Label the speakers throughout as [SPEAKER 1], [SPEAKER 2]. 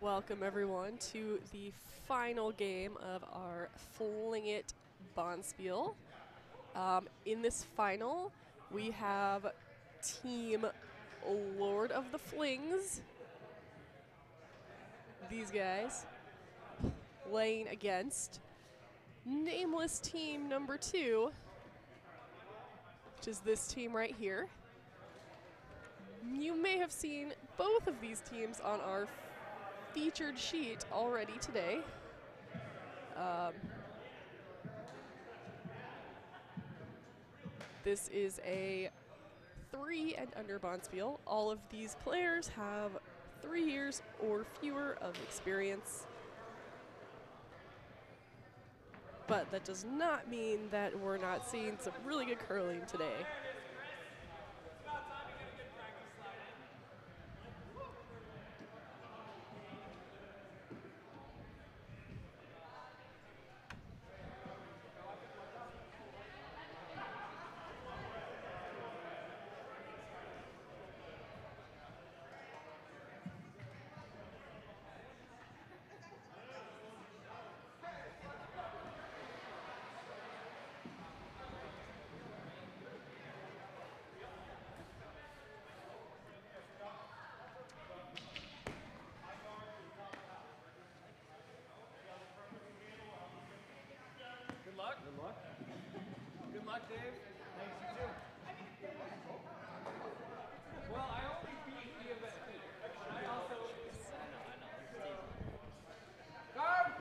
[SPEAKER 1] Welcome everyone to the final game of our FlingIT Bonspiel. In this final, we have Team Lord of the Flings, these guys, playing against Nameless Team number 2, which is this team right here. You may have seen both of these teams on our featured sheet already today. This is a 3 and under Bonspiel. All of these players have 3 years or fewer of experience. But that does not mean that we're not seeing some really good curling today.
[SPEAKER 2] Good luck, Dave. Thanks, you too. Well, I only beat the event. I also... I know. Guard!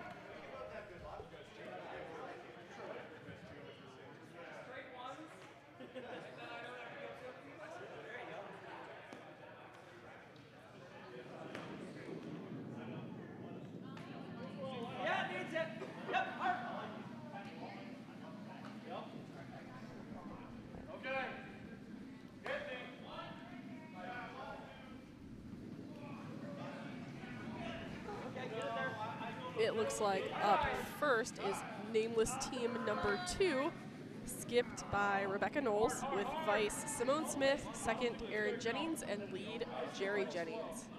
[SPEAKER 2] Straight ones. And then I don't have to go 50. There you go. Yeah, it needs it. Yep, hard. Okay.
[SPEAKER 1] It looks like up first is Nameless Team number 2, skipped by Rebecca Knowles, with vice Simone Smith, second Aaron Jennings, and lead Jerry Jennings.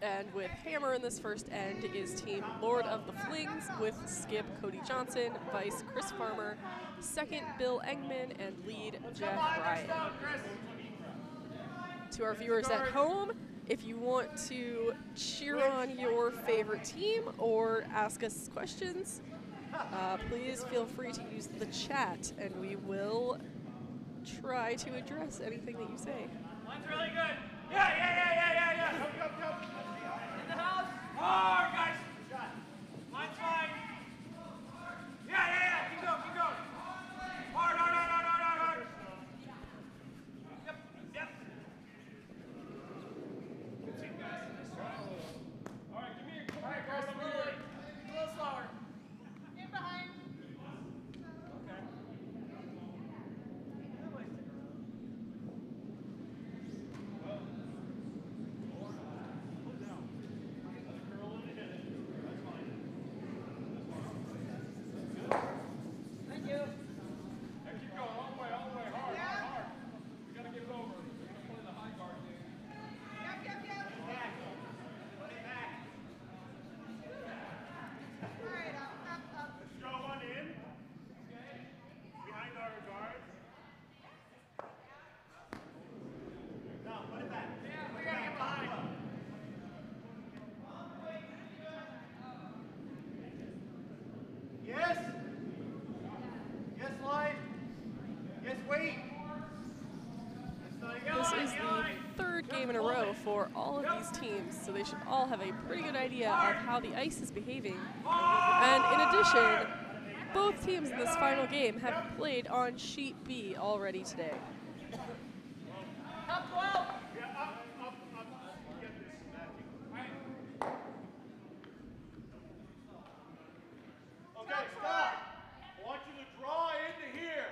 [SPEAKER 1] And with hammer in this first end is Team Lord of the Flings, with skip Cody Johnson, vice Chris Farmer, second Bill Engman, and lead Jeff Ryan. To our viewers at home, if you want to cheer on your favorite team or ask us questions, please feel free to use the chat, and we will try to address anything that you say.
[SPEAKER 2] Mine's really good. Yeah. Go. In the house. Hard, guys. Mine's fine. Yeah. Keep going. Hard. Yep. Good team, guys. All right, give me a quick. All right, Chris, a little slower. In behind. Okay.
[SPEAKER 1] This is the 3rd game in a row for all of these teams, so they should all have a pretty good idea of how the ice is behaving. And in addition, both teams in this final game have played on Sheet B already today.
[SPEAKER 2] Top 12!
[SPEAKER 3] Okay, stop! I want you to draw into here.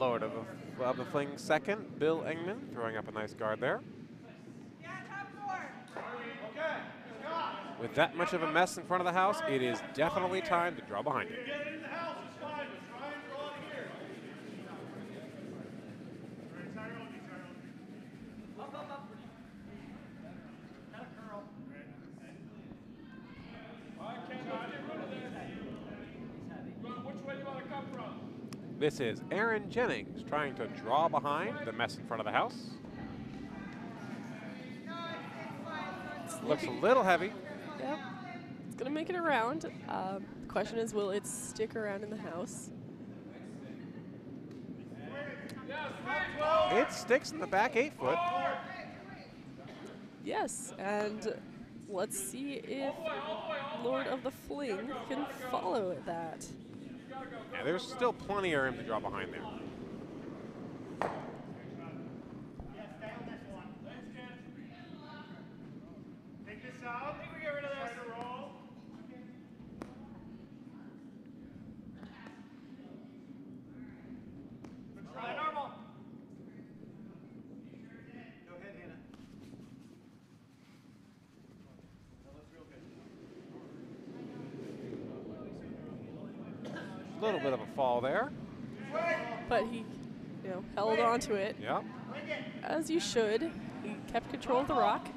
[SPEAKER 4] Lord of the Fling second, Bill Engman, throwing up a nice guard there.
[SPEAKER 2] Yeah, top four.
[SPEAKER 3] Okay, Scott.
[SPEAKER 4] With that much of a mess in front of the house, it is definitely time to draw behind it.
[SPEAKER 3] Get it in the house, it's fine, but try and draw it here.
[SPEAKER 2] Up, up, up. Got a curl.
[SPEAKER 5] All right, Ken, let's get rid of this. Which way do you want to come from?
[SPEAKER 4] This is Aaron Jennings trying to draw behind the mess in front of the house. Looks a little heavy.
[SPEAKER 1] Yep. It's going to make it around. The question is, will it stick around in the house?
[SPEAKER 4] It sticks in the back 8 foot.
[SPEAKER 1] Yes, and let's see if Lord of the Fling can follow that.
[SPEAKER 4] Yeah, there's still plenty of room to draw behind there.
[SPEAKER 3] Yeah, stay on this one. Thanks, Ken. Take this out.
[SPEAKER 2] I think we get rid of
[SPEAKER 3] Try
[SPEAKER 2] this.
[SPEAKER 3] to roll.
[SPEAKER 2] Try normal.
[SPEAKER 3] Go ahead, Hannah. That looks real good.
[SPEAKER 4] A little bit of a fall there.
[SPEAKER 1] But he, held on to it,
[SPEAKER 4] Yep.
[SPEAKER 1] as you should. He kept control of the rock.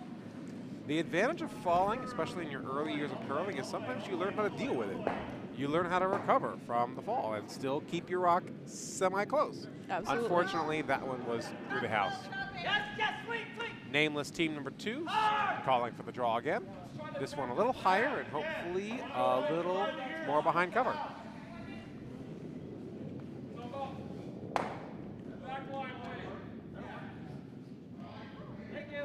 [SPEAKER 4] The advantage of falling, especially in your early years of curling, is sometimes you learn how to deal with it. You learn how to recover from the fall and still keep your rock semi-close.
[SPEAKER 1] Absolutely.
[SPEAKER 4] Unfortunately, that one was through the house.
[SPEAKER 2] Yes, yes, swing, swing.
[SPEAKER 4] Nameless team number 2, calling for the draw again. This one a little higher and hopefully a little more behind cover.
[SPEAKER 2] Thank you.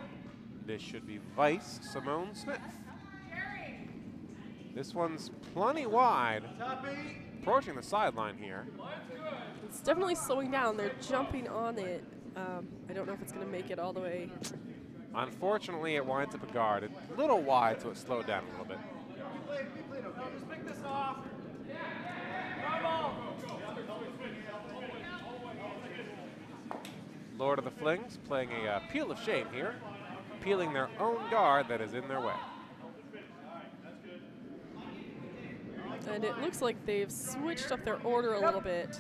[SPEAKER 4] This should be Vice Simone Smith. This one's plenty wide, approaching the sideline here.
[SPEAKER 1] It's definitely slowing down. They're jumping on it. I don't know if it's going to make it all the way.
[SPEAKER 4] Unfortunately, it winds up a guard. It's a little wide, so it slowed down a little bit.
[SPEAKER 2] No, just pick this off. Normal.
[SPEAKER 4] Lord of the Flings playing a peel of shame here, peeling their own guard that is in their way.
[SPEAKER 1] And it looks like they've switched up their order a little bit,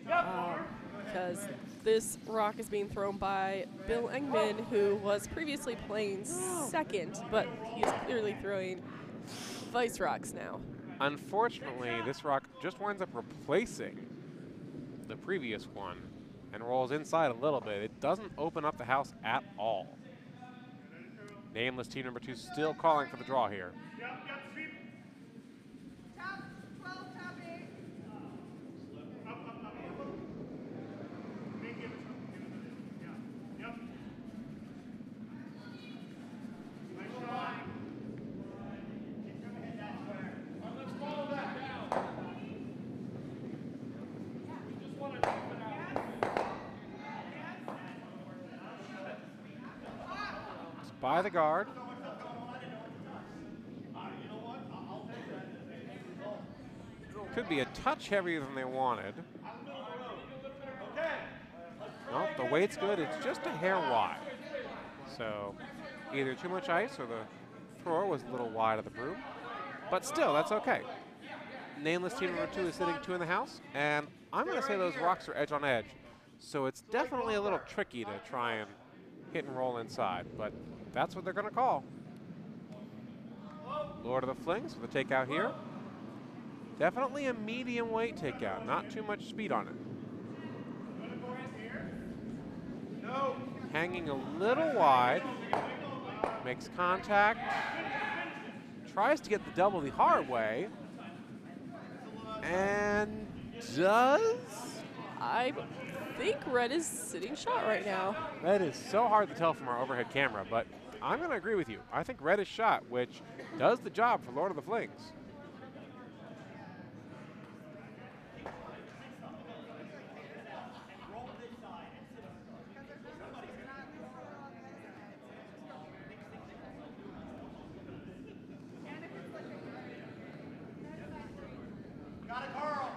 [SPEAKER 1] because this rock is being thrown by Bill Engman, who was previously playing second, but he's clearly throwing vice rocks now.
[SPEAKER 4] Unfortunately, this rock just winds up replacing the previous one and rolls inside a little bit. It doesn't open up the house at all. Nameless team number 2 still calling for the draw here.
[SPEAKER 2] Top 12, top 8.
[SPEAKER 5] Let's follow that down. We just want to keep it out.
[SPEAKER 4] It's by the guard. Could be a touch heavier than they wanted. No, the weight's good. It's just a hair wide. So either too much ice or the thrower was a little wide of the broom. But still, that's okay. Nameless team number 2 is sitting 2 in the house, and I'm going to say those rocks are edge on edge. So it's definitely a little tricky to try and hit and roll inside, but that's what they're going to call. Lord of the Flings with a takeout here. Definitely a medium weight takeout, not too much speed on it. Hanging a little wide, makes contact, tries to get the double the hard way, and does?
[SPEAKER 1] I think red is sitting shot right now.
[SPEAKER 4] That is so hard to tell from our overhead camera, but I'm going to agree with you. I think red is shot, which does the job for Lord of the Flings.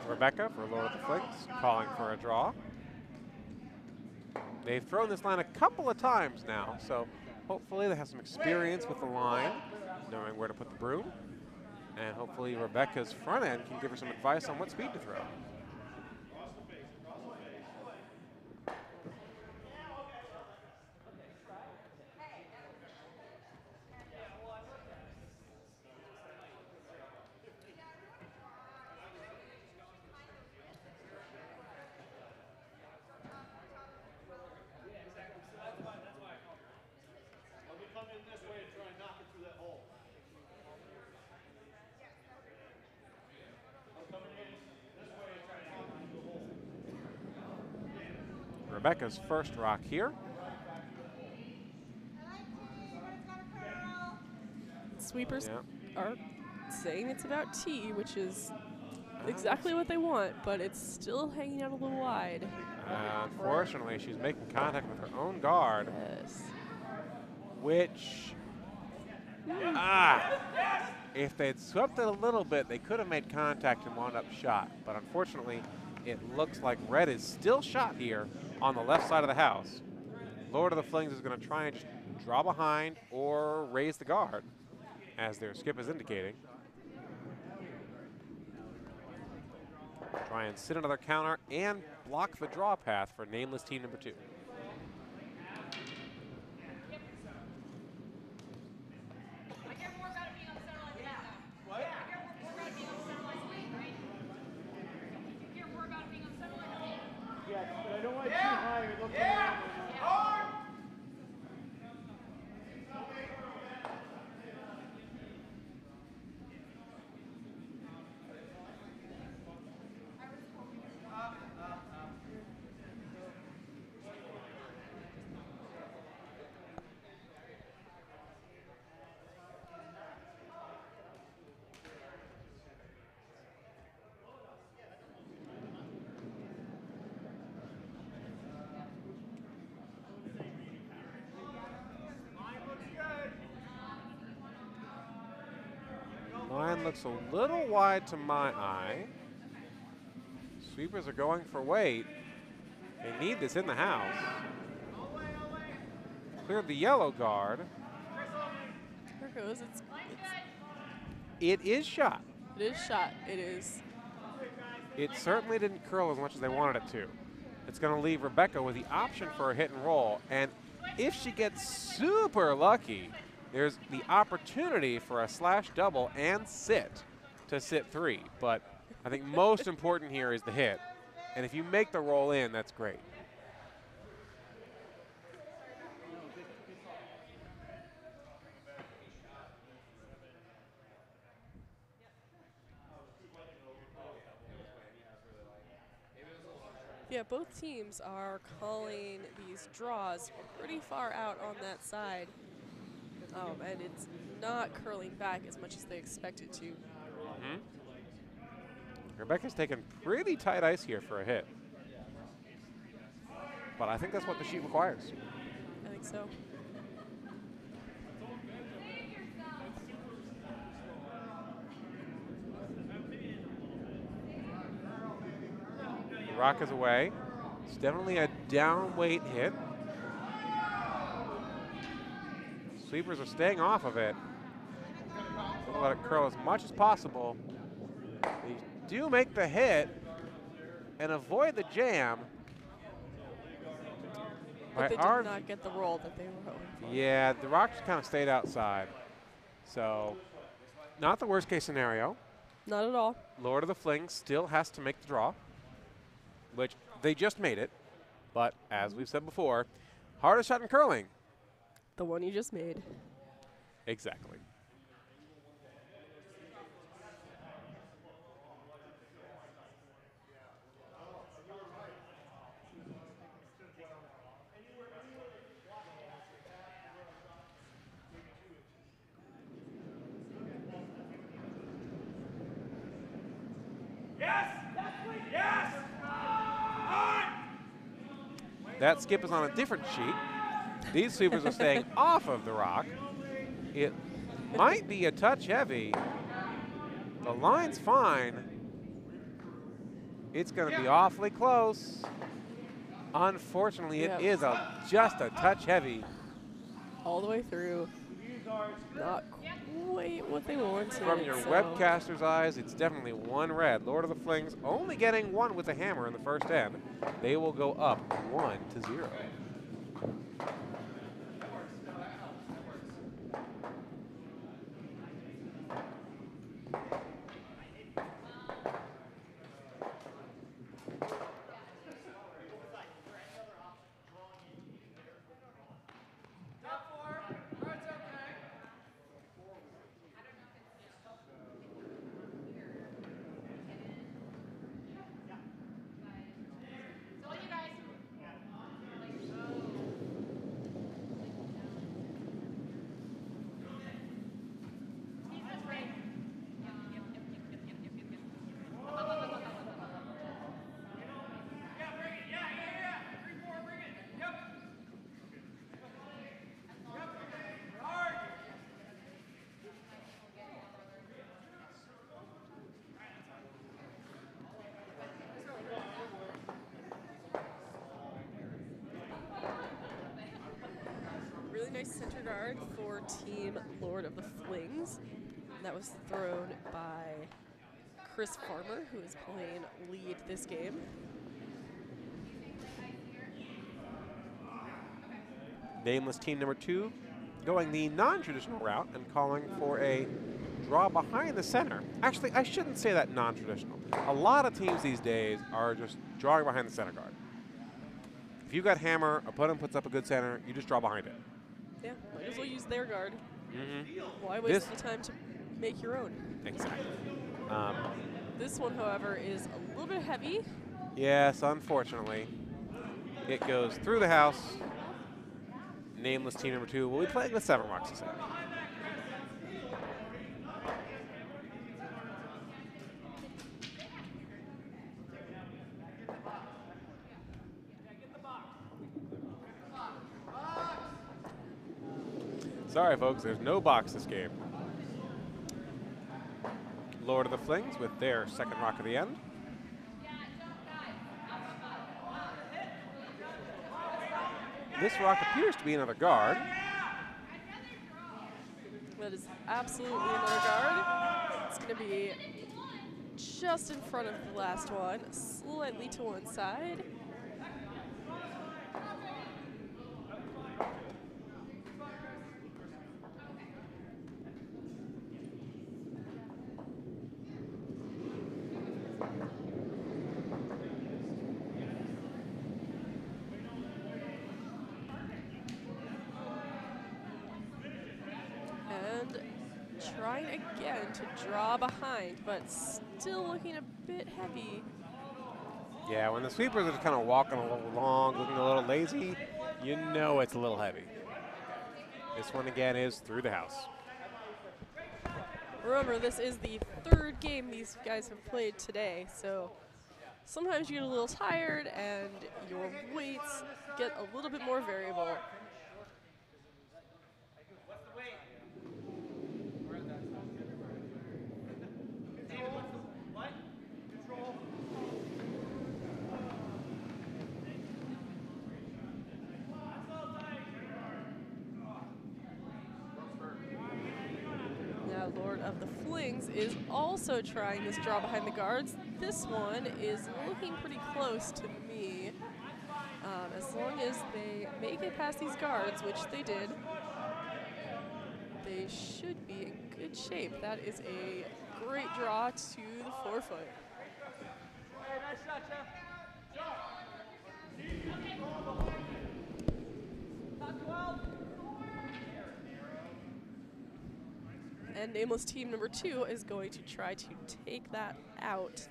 [SPEAKER 4] Rebecca for Lord of the Flings, calling for a draw. They've thrown this line a couple of times now, so hopefully they have some experience with the line, knowing where to put the broom. And hopefully Rebecca's front end can give her some advice on what speed to throw. Rebecca's first rock here.
[SPEAKER 1] Sweepers are saying it's about T, which is exactly what they want, but it's still hanging out a little wide.
[SPEAKER 4] Unfortunately, she's making contact with her own guard,
[SPEAKER 1] Yes.
[SPEAKER 4] which, if they'd swept it a little bit, they could have made contact and wound up shot. But unfortunately, it looks like red is still shot here on the left side of the house. Lord of the Flings is going to try and just draw behind or raise the guard, as their skip is indicating. Try and sit another counter and block the draw path for nameless team number 2. Line looks a little wide to my eye. Sweepers are going for weight. They need this in the house. Cleared the yellow guard.
[SPEAKER 1] There goes.
[SPEAKER 4] It is shot.
[SPEAKER 1] It is shot. It is.
[SPEAKER 4] It certainly didn't curl as much as they wanted it to. It's going to leave Rebecca with the option for a hit and roll. And if she gets super lucky, there's the opportunity for a slash double and sit to sit 3. But I think most important here is the hit. And if you make the roll in, that's great.
[SPEAKER 1] Yeah, both teams are calling these draws pretty far out on that side. And it's not curling back as much as they expect it to.
[SPEAKER 4] Rebecca's taken pretty tight ice here for a hit. But I think that's what the sheet requires.
[SPEAKER 1] I think so.
[SPEAKER 4] The rock is away. It's definitely a down weight hit. Sweepers are staying off of it. They'll let it curl as much as possible. They do make the hit and avoid the jam.
[SPEAKER 1] But they did not get the roll that they were hoping for.
[SPEAKER 4] Yeah, the rock just kind of stayed outside. So, not the worst case scenario.
[SPEAKER 1] Not at all.
[SPEAKER 4] Lord of the Flings still has to make the draw, which they just made it. But as we've said before, hardest shot in curling.
[SPEAKER 1] The one you just made.
[SPEAKER 4] Exactly. That skip is on a different sheet. These sweepers are staying off of the rock. It might be a touch heavy. The line's fine. It's going to be awfully close. Unfortunately,
[SPEAKER 1] Yep.
[SPEAKER 4] it is just a touch heavy.
[SPEAKER 1] All the way through. Not quite what they wanted.
[SPEAKER 4] From your
[SPEAKER 1] so
[SPEAKER 4] webcaster's eyes, it's definitely one red. Lord of the Flings only getting one with a hammer in the first end. They will go up 1-0.
[SPEAKER 1] really nice center guard for Team Lord of the Flings. That was thrown by Chris Farmer, who is playing lead this game.
[SPEAKER 4] Nameless team number 2 going the non-traditional route and calling for a draw behind the center. Actually, I shouldn't say that non-traditional. A lot of teams these days are just drawing behind the center guard. If you've got hammer, opponent puts up a good center, you just draw behind it.
[SPEAKER 1] Yeah, might as well use their guard.
[SPEAKER 4] Mm-hmm.
[SPEAKER 1] Why waste the time to make your own?
[SPEAKER 4] Exactly.
[SPEAKER 1] This one, however, is a little bit heavy.
[SPEAKER 4] Yes, unfortunately. It goes through the house. Nameless team number 2 will be playing with 7 rocks this end. Sorry, folks, there's no box this game. Lord of the Flings with their second rock of the end. This rock appears to be another guard.
[SPEAKER 1] That is absolutely another guard. It's going to be just in front of the last one, slightly to one side. Trying again to draw behind, but still looking a bit heavy.
[SPEAKER 4] Yeah, when the sweepers are just kind of walking a little long, looking a little lazy, you know it's a little heavy. This one again is through the house.
[SPEAKER 1] Remember, this is the third game these guys have played today, so sometimes you get a little tired and your weights get a little bit more variable. Lord of the Flings is also trying this draw behind the guards. This one is looking pretty close to me. As long as they make it past these guards, which they did, they should be in good shape. That is a great draw to the forefoot.
[SPEAKER 2] Hey, nice shot, Jeff. Top 12.
[SPEAKER 1] And Nameless team number 2 is going to try to take that out.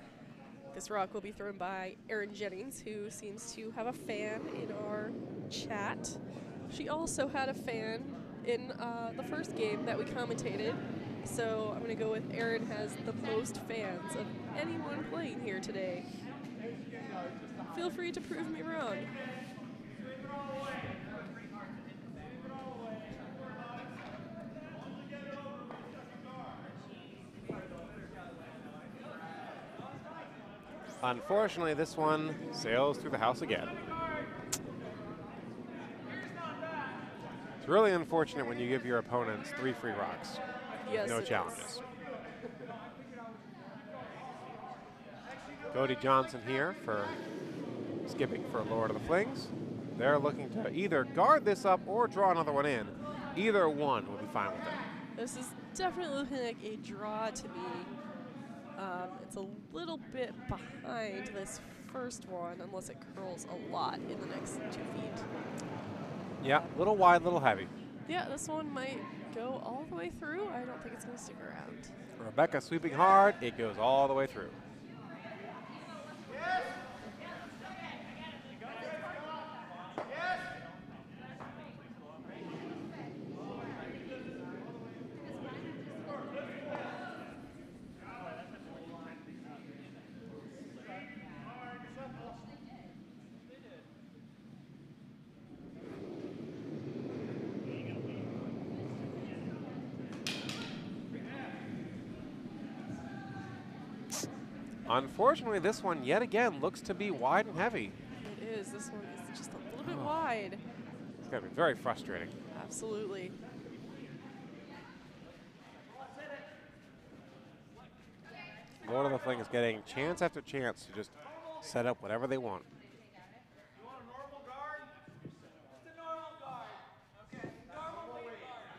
[SPEAKER 1] This rock will be thrown by Erin Jennings, who seems to have a fan in our chat. She also had a fan in the first game that we commentated. So I'm going to go with Erin has the most fans of anyone playing here today. Feel free to prove me wrong.
[SPEAKER 4] Unfortunately, this one sails through the house again. really unfortunate when you give your opponents 3 free rocks.
[SPEAKER 1] Yes,
[SPEAKER 4] No
[SPEAKER 1] it is.
[SPEAKER 4] challenges. Cody Johnson here for skipping for Lord of the Flings. They're looking to either guard this up or draw another one in. Either one will be fine with them.
[SPEAKER 1] This is definitely looking like a draw to me. It's a little bit behind this first one, unless it curls a lot in the next 2 feet.
[SPEAKER 4] Yeah, little wide, little heavy.
[SPEAKER 1] Yeah, this one might go all the way through. I don't think it's going to stick around.
[SPEAKER 4] Rebecca sweeping hard. It goes all the way through. Unfortunately, this one yet again looks to be wide and heavy.
[SPEAKER 1] It is. This one is just a little bit wide.
[SPEAKER 4] It's going to be very frustrating.
[SPEAKER 1] Absolutely.
[SPEAKER 4] Lord of the Fling is getting chance after chance to just set up whatever they want.
[SPEAKER 2] You want a normal guard? Just a normal guard. Okay. Normal weight guard.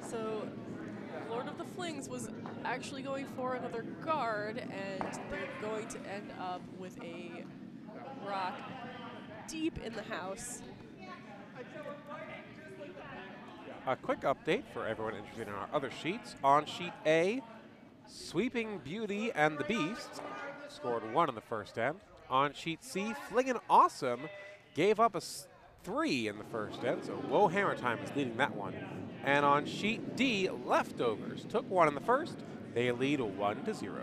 [SPEAKER 1] So, Lord of the Flings was actually going for another guard, and they're going to end up with a rock deep in the house.
[SPEAKER 4] A quick update for everyone interested in our other sheets. On sheet A, Sweeping Beauty and the Beast scored 1 in the first end. On sheet C, FlingIT Awesome gave up a 3 in the first end, so Whoa Hammer Time is leading that one. And on sheet D, Leftovers took 1 in the first. They lead 1-0.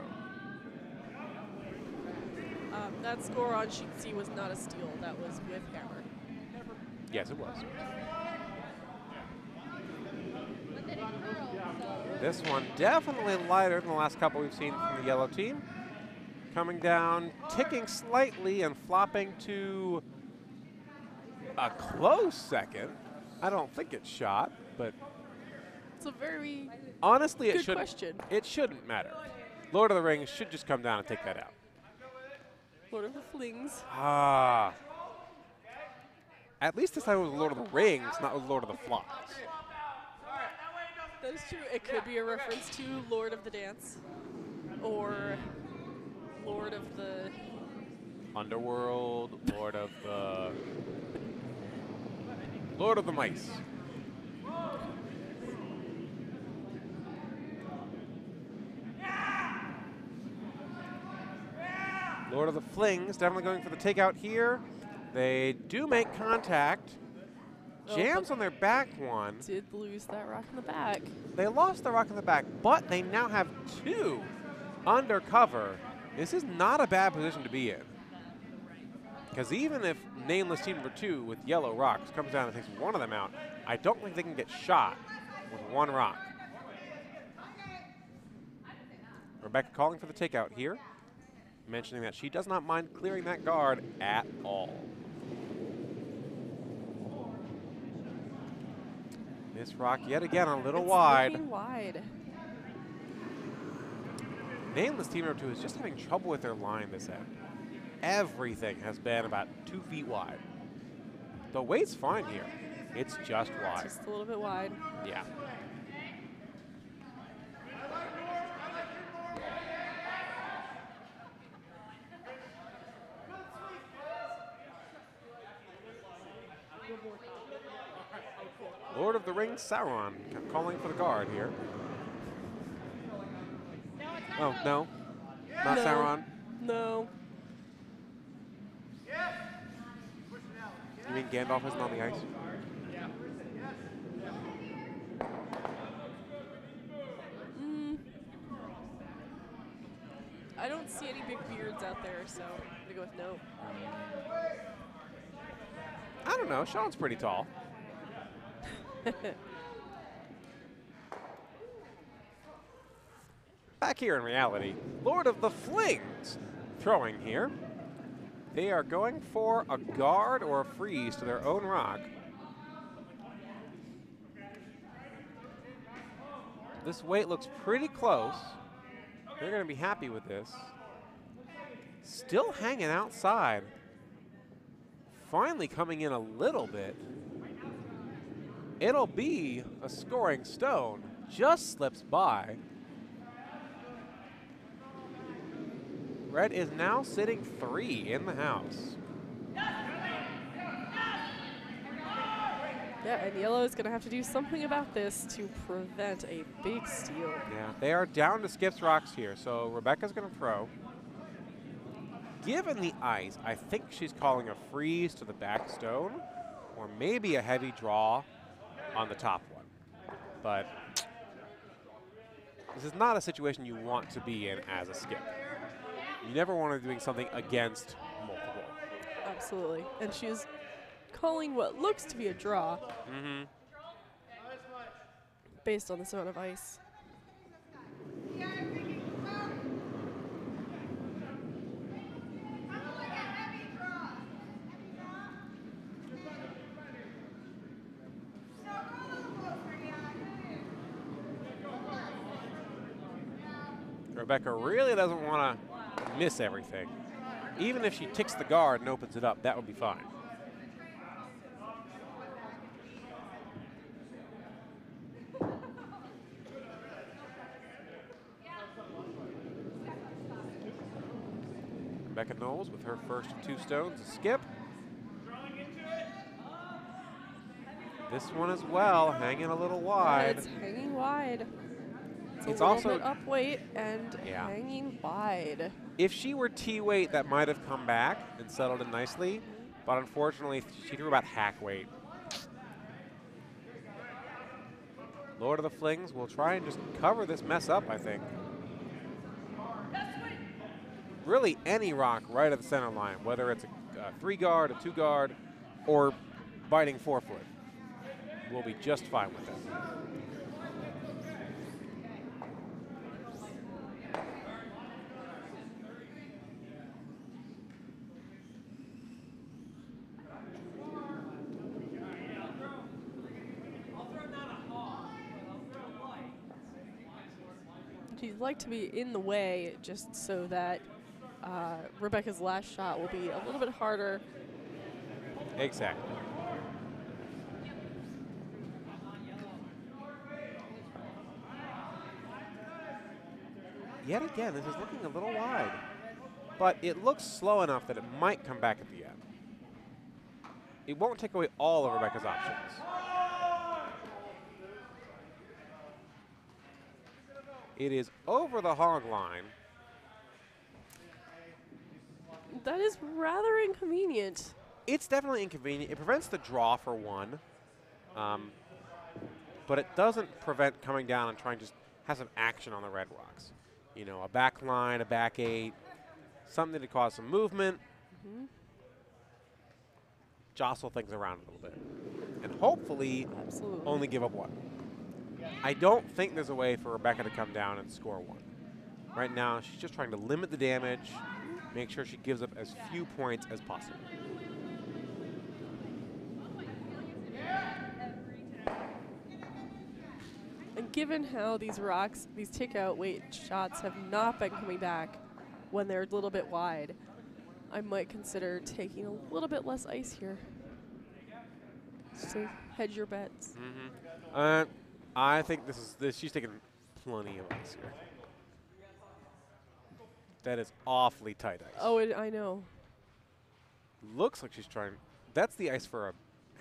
[SPEAKER 1] That score on sheet C was not a steal. That was with hammer.
[SPEAKER 4] Yes, it was. This one definitely lighter than the last couple we've seen from the yellow team. Coming down, ticking slightly and flopping to a close second. I don't think it's shot, but
[SPEAKER 1] It's a very
[SPEAKER 4] honestly,
[SPEAKER 1] good question.
[SPEAKER 4] It shouldn't matter. Lord of the Rings should just come down and take that out.
[SPEAKER 1] Lord of the Flings.
[SPEAKER 4] Ah. At least this time it was Lord of the Rings, not with Lord of the Flies.
[SPEAKER 1] That is true. It could be a reference to Lord of the Dance, or Lord of the
[SPEAKER 4] Underworld, Lord of the Mice. Lord of the Flings definitely going for the takeout here. They do make contact. Jams on their back one.
[SPEAKER 1] did lose that rock in the back.
[SPEAKER 4] They lost the rock in the back, but they now have 2 undercover. This is not a bad position to be in. Because even if nameless team number 2 with yellow rocks comes down and takes one of them out, I don't think they can get shot with 1 rock. Rebecca calling for the takeout here, mentioning that she does not mind clearing that guard at all. This rock yet again a little
[SPEAKER 1] It's
[SPEAKER 4] wide.
[SPEAKER 1] looking wide.
[SPEAKER 4] Nameless team number 2 is just having trouble with their line this end. Everything has been about 2 feet wide. The weight's fine here. It's just wide.
[SPEAKER 1] Just a little bit wide.
[SPEAKER 4] Yeah. Lord of the Rings, Sauron, calling for the guard here. Oh, no. Not
[SPEAKER 1] No.
[SPEAKER 4] Sauron.
[SPEAKER 1] No.
[SPEAKER 4] You mean Gandalf isn't on the ice?
[SPEAKER 1] I don't see any big beards out there, so I'm gonna go with no.
[SPEAKER 4] I don't know. Sean's pretty tall. Back here in reality, Lord of the Flings throwing here. They are going for a guard or a freeze to their own rock. This weight looks pretty close. They're going to be happy with this. Still hanging outside. Finally coming in a little bit. It'll be a scoring stone. Just slips by. Red is now sitting 3 in the house.
[SPEAKER 1] Yeah, and yellow is going to have to do something about this to prevent a big steal.
[SPEAKER 4] Yeah, they are down to skips rocks here, so Rebecca's going to throw. Given the ice, I think she's calling a freeze to the back stone, or maybe a heavy draw on the top one. But this is not a situation you want to be in as a skip. You never want to be doing something against multiple.
[SPEAKER 1] Absolutely. And she's calling what looks to be a draw based on this amount of ice.
[SPEAKER 4] Rebecca really doesn't want to miss everything. Even if she ticks the guard and opens it up, that would be fine. Rebecca Knowles with her first 2 stones, a skip. This one as well, hanging a little wide.
[SPEAKER 1] It's hanging wide.
[SPEAKER 4] It's
[SPEAKER 1] a little
[SPEAKER 4] also
[SPEAKER 1] bit up weight and hanging wide.
[SPEAKER 4] If she were T-weight, that might have come back and settled in nicely, but unfortunately, she threw about hack weight. Lord of the Flings will try and just cover this mess up, I think. Really any rock right at the center line, whether it's a 3-guard, a 2-guard, or biting 4-foot, will be just fine with that.
[SPEAKER 1] She'd like to be in the way just so that Rebecca's last shot will be a little bit harder.
[SPEAKER 4] Exactly. Yet again, this is looking a little wide, but it looks slow enough that it might come back at the end. It won't take away all of Rebecca's options. It is over the hog line.
[SPEAKER 1] That is rather inconvenient.
[SPEAKER 4] It's definitely inconvenient. It prevents the draw for one, but it doesn't prevent coming down and trying to just have some action on the red rocks. You know, a back line, a back 8, something to cause some movement, jostle things around a little bit, and hopefully only give up 1. I don't think there's a way for Rebecca to come down and score 1. Right now, she's just trying to limit the damage, make sure she gives up as few points as possible.
[SPEAKER 1] And given how these rocks, these tick-out weight shots have not been coming back when they're a little bit wide, I might consider taking a little bit less ice here. Just to hedge your bets.
[SPEAKER 4] I think she's taking plenty of ice here. That is awfully tight ice.
[SPEAKER 1] Oh, I know.
[SPEAKER 4] Looks like she's trying. That's the ice for a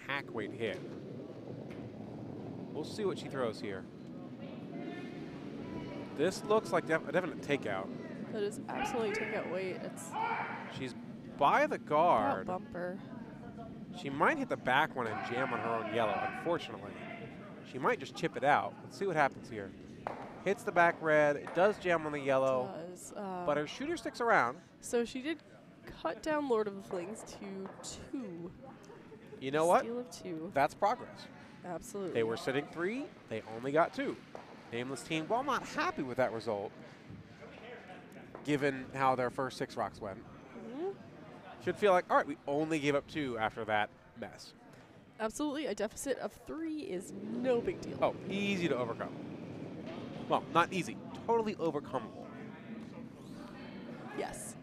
[SPEAKER 4] hack weight hit. We'll see what she throws here. This looks like a definite takeout.
[SPEAKER 1] That is absolutely take-out weight. It's
[SPEAKER 4] She's by the guard.
[SPEAKER 1] bumper.
[SPEAKER 4] She might hit the back one and jam on her own yellow, unfortunately. She might just chip it out. Let's see what happens here. hits the back red. It does jam on the yellow,
[SPEAKER 1] Does,
[SPEAKER 4] but her shooter sticks around.
[SPEAKER 1] so she did cut down Lord of the Flings to 2.
[SPEAKER 4] You know what?
[SPEAKER 1] Steal of 2.
[SPEAKER 4] That's progress.
[SPEAKER 1] Absolutely.
[SPEAKER 4] They were sitting 3. They only got 2. Nameless team, while not happy with that result, given how their first 6 rocks went, should feel like, all right, we only gave up 2 after that mess.
[SPEAKER 1] Absolutely. A deficit of 3 is no big deal.
[SPEAKER 4] Oh, easy to overcome. Well, not easy. Totally overcomable.
[SPEAKER 1] Yes.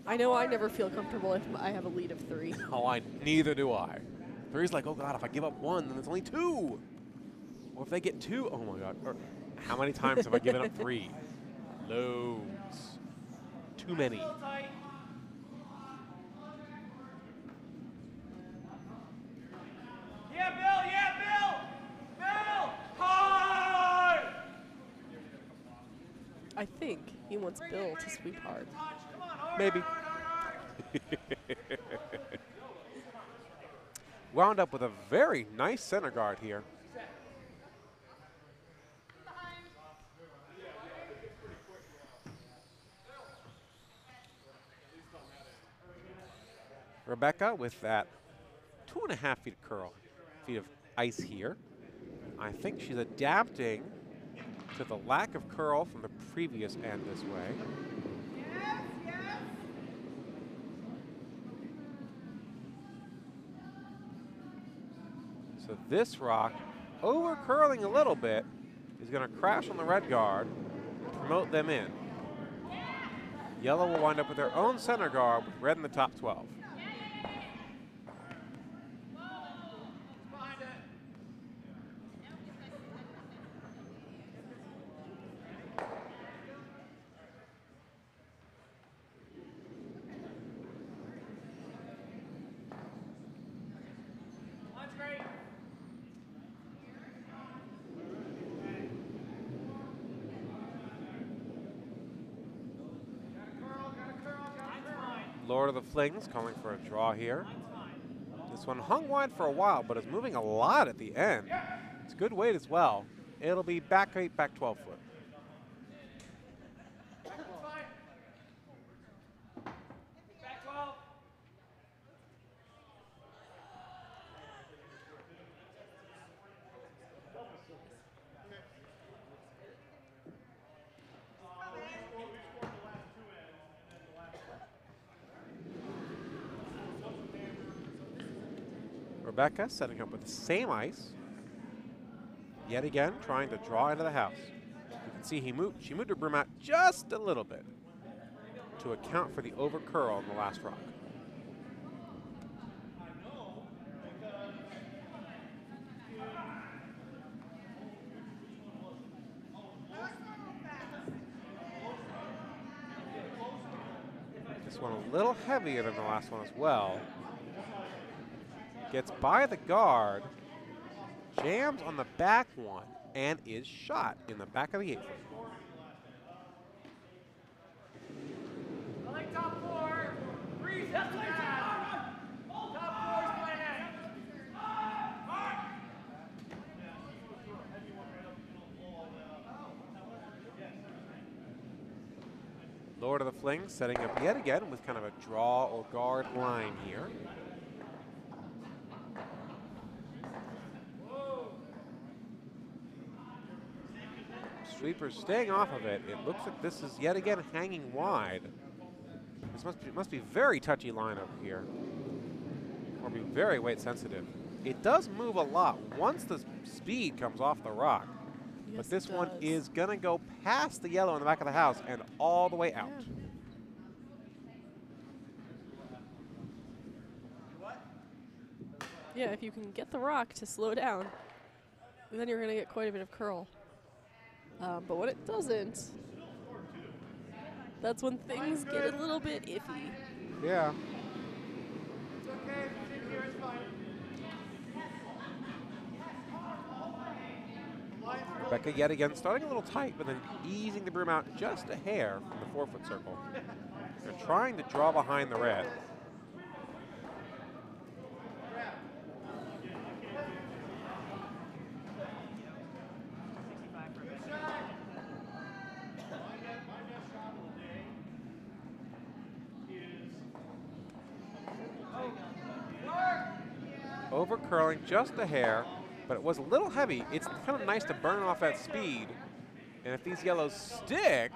[SPEAKER 1] I know I never feel comfortable if I have a lead of 3.
[SPEAKER 4] Oh, neither do I. 3's like, oh God, if I give up 1, then it's only 2. Or if they get 2, oh my God. Or how many times have I given up 3? Loads. Too many.
[SPEAKER 2] Yeah, Bill! Yeah, Bill! Bill! Hard!
[SPEAKER 1] I think he wants Bill to sweep hard.
[SPEAKER 2] Come on, hard,
[SPEAKER 4] Maybe.
[SPEAKER 2] hard, hard, hard.
[SPEAKER 4] Wound up with a very nice center guard here. Rebecca with that 2.5 feet of ice here. I think she's adapting to the lack of curl from the previous end this way.
[SPEAKER 2] Yes, yes.
[SPEAKER 4] So this rock, over curling a little bit, is going to crash on the red guard, promote them in. Yellow will wind up with their own center guard with red in the top 12.
[SPEAKER 2] Behind it. Line's great.
[SPEAKER 4] Lord of the Flings calling for a draw here. This one hung wide for a while, but is moving a lot at the end. It's good weight as well. It'll be back 8, back 12 foot.
[SPEAKER 2] Back 12.
[SPEAKER 4] Rebecca setting up with the same ice. Yet again, trying to draw into the house. You can see she moved her broom out just a little bit to account for the over curl in the last rock. This one a little heavier than the last one as well. Gets by the guard, jams on the back one, and is shot in the back of the 8 foot.
[SPEAKER 2] I like top 4. Breathe. Top 4's playing.
[SPEAKER 4] Lord of the Flings setting up yet again with kind of a draw or guard line here. Sweeper staying off of it. It looks like this is yet again hanging wide. This must be very touchy line over here, or be very weight sensitive. It does move a lot once the speed comes off the rock,
[SPEAKER 1] Yes,
[SPEAKER 4] but this
[SPEAKER 1] it
[SPEAKER 4] one
[SPEAKER 1] does.
[SPEAKER 4] is gonna go past the yellow in the back of the house and all the way out.
[SPEAKER 1] Yeah, if you can get the rock to slow down, then you're going to get quite a bit of curl. But when it doesn't, that's when things get a little bit iffy.
[SPEAKER 4] Yeah.
[SPEAKER 2] It's okay. It's in here. It's fine.
[SPEAKER 4] Rebecca yet again starting a little tight, but then easing the broom out just a hair from the 4 foot circle. They're trying to draw behind the red. over curling just a hair, but it was a little heavy. It's kind of nice to burn off that speed. And if these yellows stick,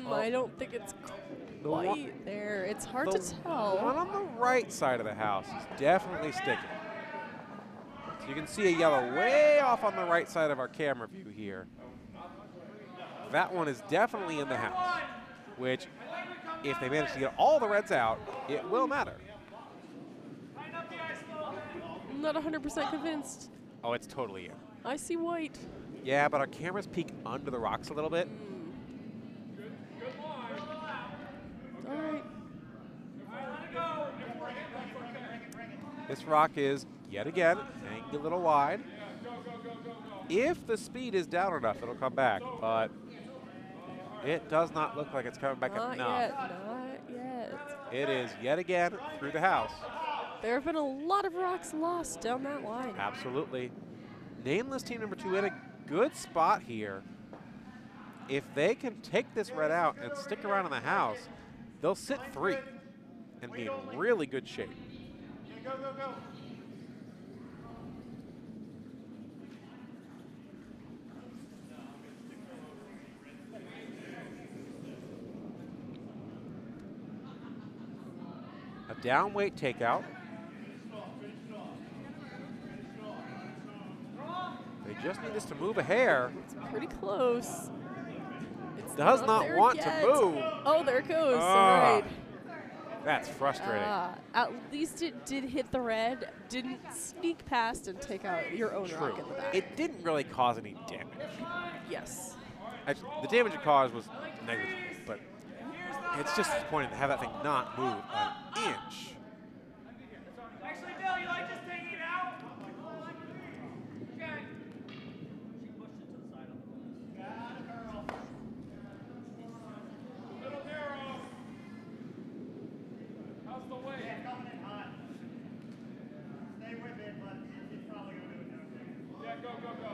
[SPEAKER 1] I don't think it's
[SPEAKER 4] the one-
[SPEAKER 1] quite there. It's hard
[SPEAKER 4] the
[SPEAKER 1] to tell.
[SPEAKER 4] one on the right side of the house is definitely sticking. So you can see a yellow way off on the right side of our camera view here. That one is definitely in the house, which if they manage to get all the reds out, it will matter.
[SPEAKER 1] I'm not 100% convinced.
[SPEAKER 4] Oh, it's totally in.
[SPEAKER 1] I see white.
[SPEAKER 4] Yeah, but our cameras peek under the rocks a little bit.
[SPEAKER 1] All right.
[SPEAKER 4] This rock is, yet again, hanging a little wide. If the speed is down enough, it'll come back, but it does not look like it's coming back
[SPEAKER 1] Not
[SPEAKER 4] enough.
[SPEAKER 1] yet. Not yet.
[SPEAKER 4] It is yet again through the house.
[SPEAKER 1] There have been a lot of rocks lost down that line.
[SPEAKER 4] Absolutely. Nameless team number 2 in a good spot here. If they can take this red out and stick around in the house, they'll sit 3 and be in really good shape.
[SPEAKER 3] Go, go, go.
[SPEAKER 4] A down weight takeout. They just need this to move a hair.
[SPEAKER 1] It's pretty close. It's
[SPEAKER 4] Does not
[SPEAKER 1] there
[SPEAKER 4] want
[SPEAKER 1] yet.
[SPEAKER 4] to move.
[SPEAKER 1] Oh, there it goes.
[SPEAKER 4] Ah,
[SPEAKER 1] All right.
[SPEAKER 4] That's frustrating.
[SPEAKER 1] At least it did hit the red, didn't sneak past and take out your own rock in the back.
[SPEAKER 4] It didn't really cause any damage.
[SPEAKER 1] Yes.
[SPEAKER 4] Actually, the damage it caused was negligible, but it's just disappointing to have that thing not move an inch.
[SPEAKER 2] Actually, Bill, you like just taking it out? Okay.
[SPEAKER 5] Little narrow. How's the weight?
[SPEAKER 3] Yeah, coming in hot. Stay with it, but it's probably going to do it now.
[SPEAKER 5] Yeah, go, go, go.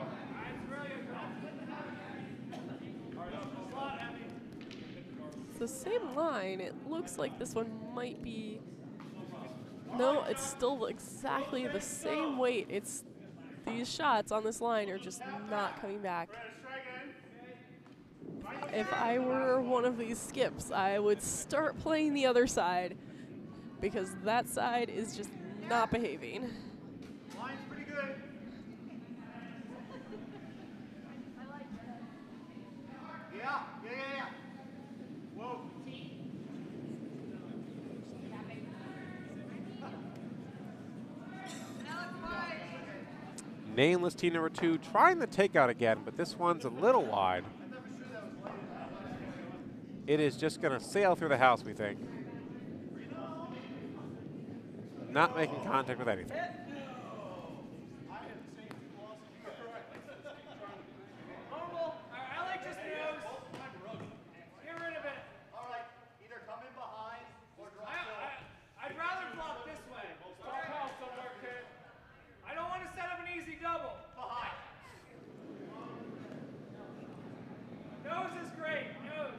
[SPEAKER 2] It's really good.
[SPEAKER 5] All right, up.
[SPEAKER 2] It's a lot heavy.
[SPEAKER 1] It's the same line. It looks like this one might be. No, it's still exactly the same weight. It's these shots on this line are just not coming back. If I were one of these skips, I would start playing the other side because that side is just not behaving.
[SPEAKER 3] Line's pretty good. Yeah. Whoa.
[SPEAKER 4] Nameless team number 2 trying the takeout again, but this one's a little wide. It is just going to sail through the house, we think. Not making contact with anything.
[SPEAKER 2] Humble. I like just nose. Get rid of it.
[SPEAKER 3] All right, either come in behind or drop low.
[SPEAKER 2] I'd rather block this way.
[SPEAKER 5] Stop out somewhere, kid.
[SPEAKER 2] I don't want to set up an easy double.
[SPEAKER 3] Behind.
[SPEAKER 2] Nose is great. Nose.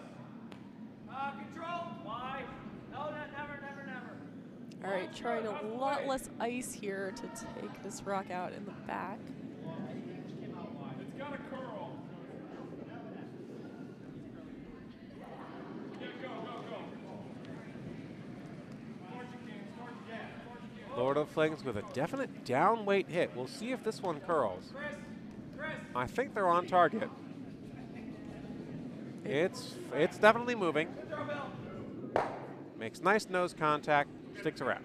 [SPEAKER 2] Control. Why? No, never.
[SPEAKER 1] All right, trying a lot less ice here to take this rock out in the back.
[SPEAKER 5] It's got a curl. Yeah, go. Start you can.
[SPEAKER 4] Lord of Flings with a definite down weight hit. We'll see if this one curls.
[SPEAKER 2] Chris.
[SPEAKER 4] I think they're on target. It's definitely moving.
[SPEAKER 2] Throw Bill.
[SPEAKER 4] Makes nice nose contact, sticks around.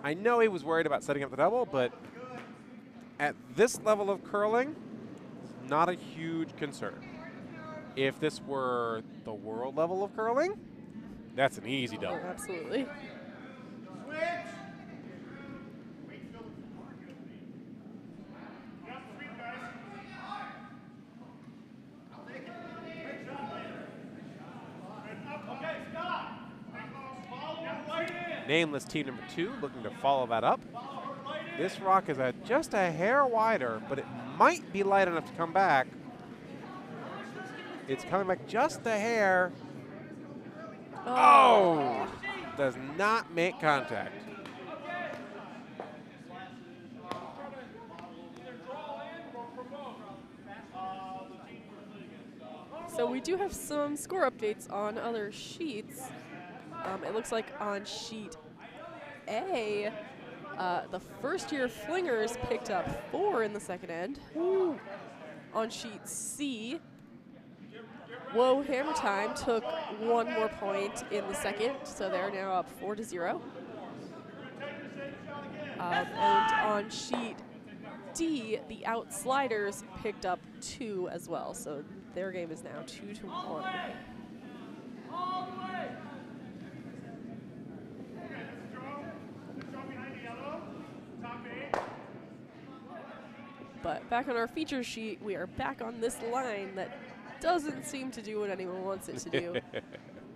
[SPEAKER 4] I know he was worried about setting up the double, but at this level of curling, it's not a huge concern. If this were the world level of curling, that's an easy
[SPEAKER 1] Oh,
[SPEAKER 4] double.
[SPEAKER 1] absolutely.
[SPEAKER 3] Switch.
[SPEAKER 2] Okay, stop.
[SPEAKER 4] Nameless team number 2 looking to follow that up. This rock is just a hair wider, but it might be light enough to come back. It's coming back just a hair. Oh! Does not make contact.
[SPEAKER 1] So we do have some score updates on other sheets. It looks like on sheet A, the first-year Flingers picked up 4 in the second end. Woo. On sheet C, Whoa Hammer Time took 1 more point in the second, so they're now up 4-0. And on sheet D, the Outsliders picked up 2 as well, so their game is now 2-1.
[SPEAKER 2] All the way.
[SPEAKER 1] But back on our feature sheet, we are back on this line that doesn't seem to do what anyone wants it to do.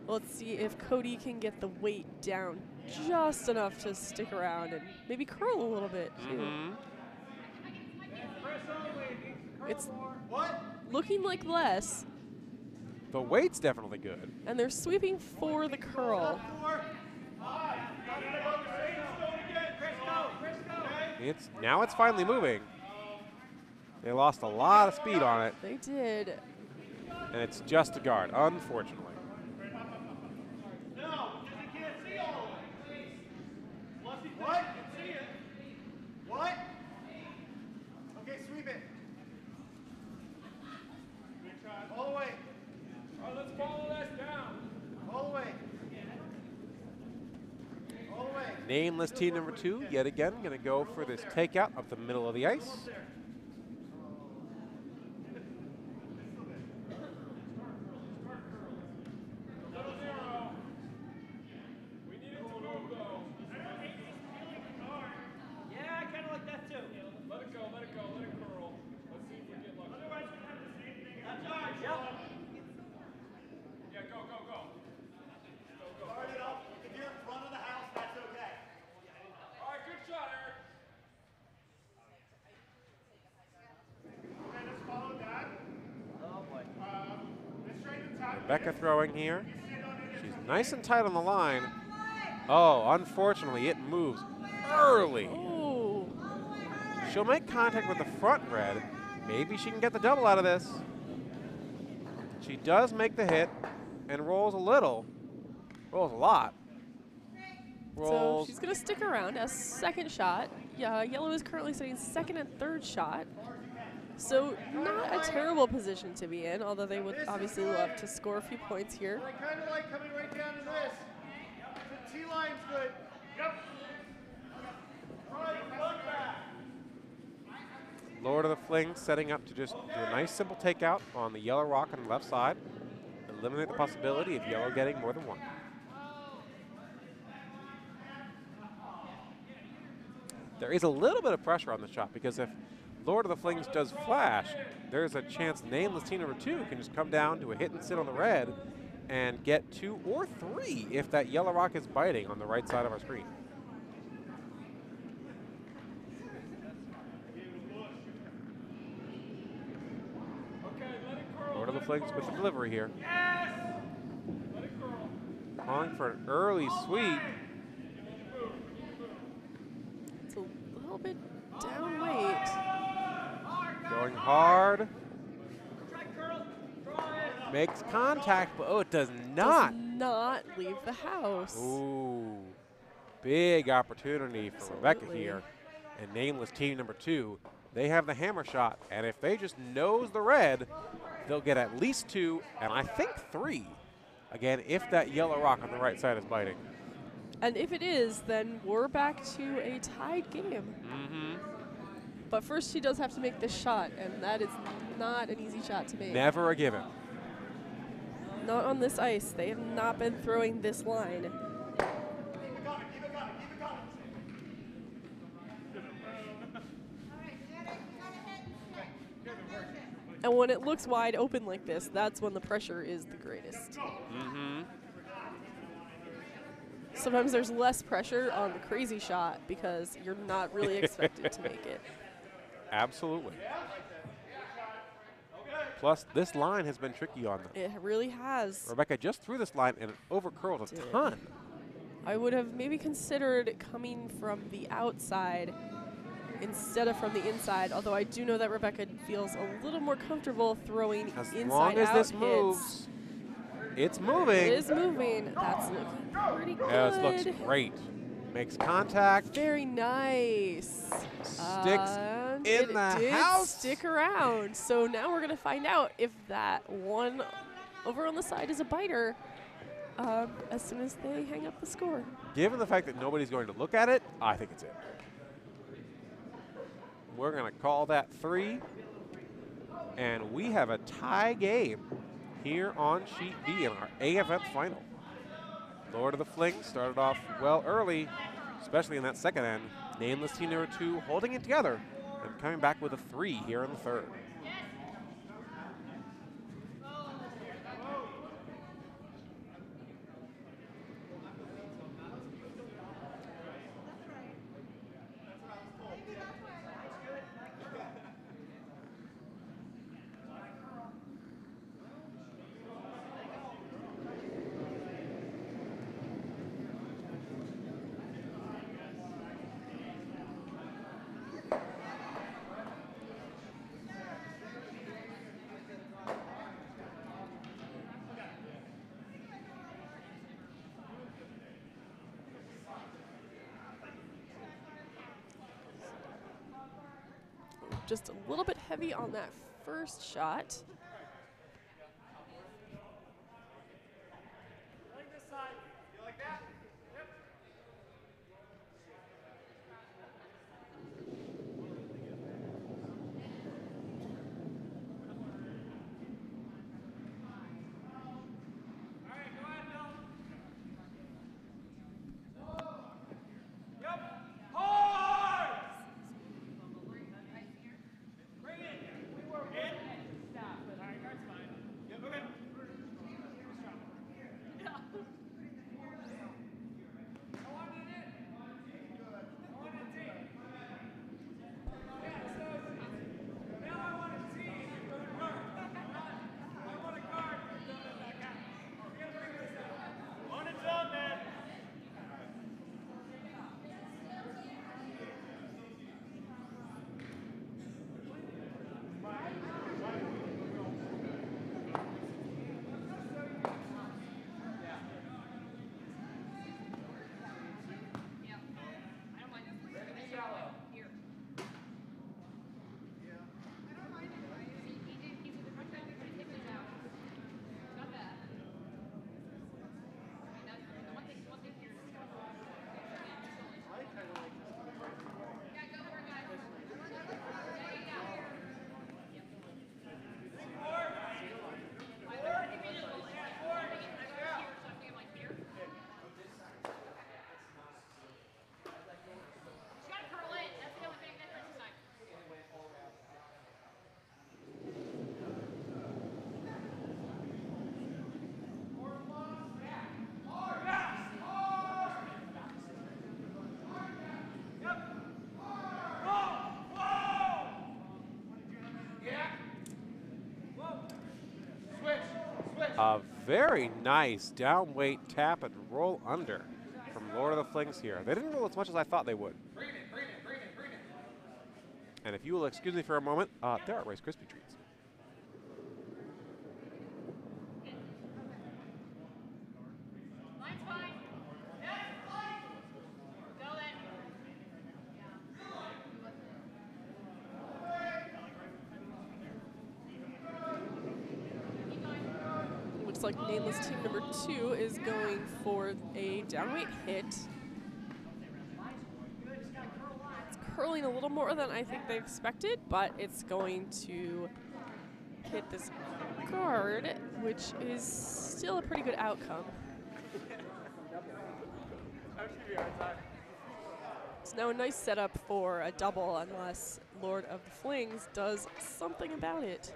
[SPEAKER 1] Let's see if Cody can get the weight down just enough to stick around and maybe curl a little bit too. It's looking like less,
[SPEAKER 4] The weight's definitely good.
[SPEAKER 1] and they're sweeping for the curl.
[SPEAKER 4] Now it's finally moving. They lost a lot of speed on it,
[SPEAKER 1] They did.
[SPEAKER 4] and it's just a guard, unfortunately.
[SPEAKER 3] What? What? Okay, sweep it. All the way.
[SPEAKER 5] All right, let's follow that down.
[SPEAKER 3] All the way. All the way.
[SPEAKER 4] Nameless team number 2, yet again, going to go for this takeout up the middle of the ice.
[SPEAKER 5] We need it to move, though.
[SPEAKER 2] Yeah, I kind of like that too.
[SPEAKER 5] Let it go, let it go, let it curl. Let's see if we get lucky. Otherwise, we have the same thing.
[SPEAKER 2] That's ours. Yep.
[SPEAKER 5] Yeah, go, go, go.
[SPEAKER 3] Start it up. If you're in front of the house, that's okay.
[SPEAKER 5] All right, good shot, Eric.
[SPEAKER 3] Okay, let's follow that.
[SPEAKER 2] Oh boy.
[SPEAKER 3] Let's try to top.
[SPEAKER 4] Rebecca throwing here. She's nice and tight on the line. Oh, unfortunately, it moves early.
[SPEAKER 1] Oh,
[SPEAKER 4] She'll make contact with the front red. Maybe she can get the double out of this. She does make the hit and rolls a little. Rolls a lot.
[SPEAKER 1] so
[SPEAKER 4] Rolls.
[SPEAKER 1] she's going to stick around as second shot. Yeah, yellow is currently sitting second and third shot. So not a terrible position to be in, although they would obviously love to score a few points here.
[SPEAKER 3] I kind of like coming right down to this. The T-line's good. Yep. All right, look back.
[SPEAKER 4] Lord of the Fling setting up to just do a nice simple takeout on the yellow rock on the left side. Eliminate the possibility of yellow getting more than one. There is a little bit of pressure on the shot because if Lord of the Flings does flash, there's a chance Nameless team number 2 can just come down to a hit and sit on the red and get 2 or 3 if that yellow rock is biting on the right side of our screen.
[SPEAKER 5] Okay, let it curl.
[SPEAKER 4] Lord of the Flings with the delivery here.
[SPEAKER 5] Yes! Let it curl.
[SPEAKER 4] Calling for an early sweep.
[SPEAKER 1] It's a little bit down weight.
[SPEAKER 4] Going hard.
[SPEAKER 2] Try curl. Draw it.
[SPEAKER 4] Makes contact, but oh, it does not.
[SPEAKER 1] Does not leave the house.
[SPEAKER 4] Ooh, big opportunity for Rebecca
[SPEAKER 1] Absolutely.
[SPEAKER 4] here. And Nameless team number 2, they have the hammer shot, and if they just nose the red, they'll get at least 2, and I think 3. Again, if that yellow rock on the right side is biting.
[SPEAKER 1] And if it is, then we're back to a tied game. But first she does have to make this shot, and that is not an easy shot to make.
[SPEAKER 4] Never a given.
[SPEAKER 1] Not on this ice. They have not been throwing this line.
[SPEAKER 3] Keep it coming, keep it coming, keep it coming.
[SPEAKER 1] And when it looks wide open like this, that's when the pressure is the greatest. Sometimes there's less pressure on the crazy shot because you're not really expected to make it.
[SPEAKER 4] Absolutely. Plus, this line has been tricky on them.
[SPEAKER 1] It really has.
[SPEAKER 4] Rebecca just threw this line, and it overcurled a
[SPEAKER 1] Did.
[SPEAKER 4] ton.
[SPEAKER 1] I would have maybe considered coming from the outside instead of from the inside, although I do know that Rebecca feels a little more comfortable throwing
[SPEAKER 4] As
[SPEAKER 1] inside
[SPEAKER 4] long as
[SPEAKER 1] out
[SPEAKER 4] this
[SPEAKER 1] hits.
[SPEAKER 4] moves, it's moving.
[SPEAKER 1] It is moving. That's looking pretty good.
[SPEAKER 4] Yeah, this looks great. Makes contact.
[SPEAKER 1] Very nice.
[SPEAKER 4] Sticks
[SPEAKER 1] And
[SPEAKER 4] in the
[SPEAKER 1] it did
[SPEAKER 4] house.
[SPEAKER 1] stick around. So now we're going to find out if that one over on the side is a biter as soon as they hang up the score.
[SPEAKER 4] Given the fact that nobody's going to look at it, I think it's it. We're going to call that 3. And we have a tie game here on Sheet B in our A event final. Lord of the Fling started off well early, especially in that second end. Nameless team number 2 holding it together and coming back with a 3 here in the third.
[SPEAKER 1] Just a little bit heavy on that first shot.
[SPEAKER 2] Like this side. You like that? Yep. All right, go ahead, Bill. Yep. Hard! Bring it. We work in. Stop. All right, guard's fine. Yep. Okay. Yeah. I want it in. I want it in. Yeah, so now I want a team for the guard. I want a guard for the back out. We gotta bring this out. On its own, man.
[SPEAKER 4] A very nice down weight tap and roll under from Lord of the Flings here. They didn't roll as much as I thought they would. And if you will excuse me for a moment, there are Rice Krispie treats.
[SPEAKER 2] Line's fine. Go then.
[SPEAKER 1] Looks like Nameless team number 2 is going for a downweight hit. It's curling a little more than I think they expected, but it's going to hit this guard, which is still a pretty good outcome. It's now a nice setup for a double unless Lord of the Flings does something about it.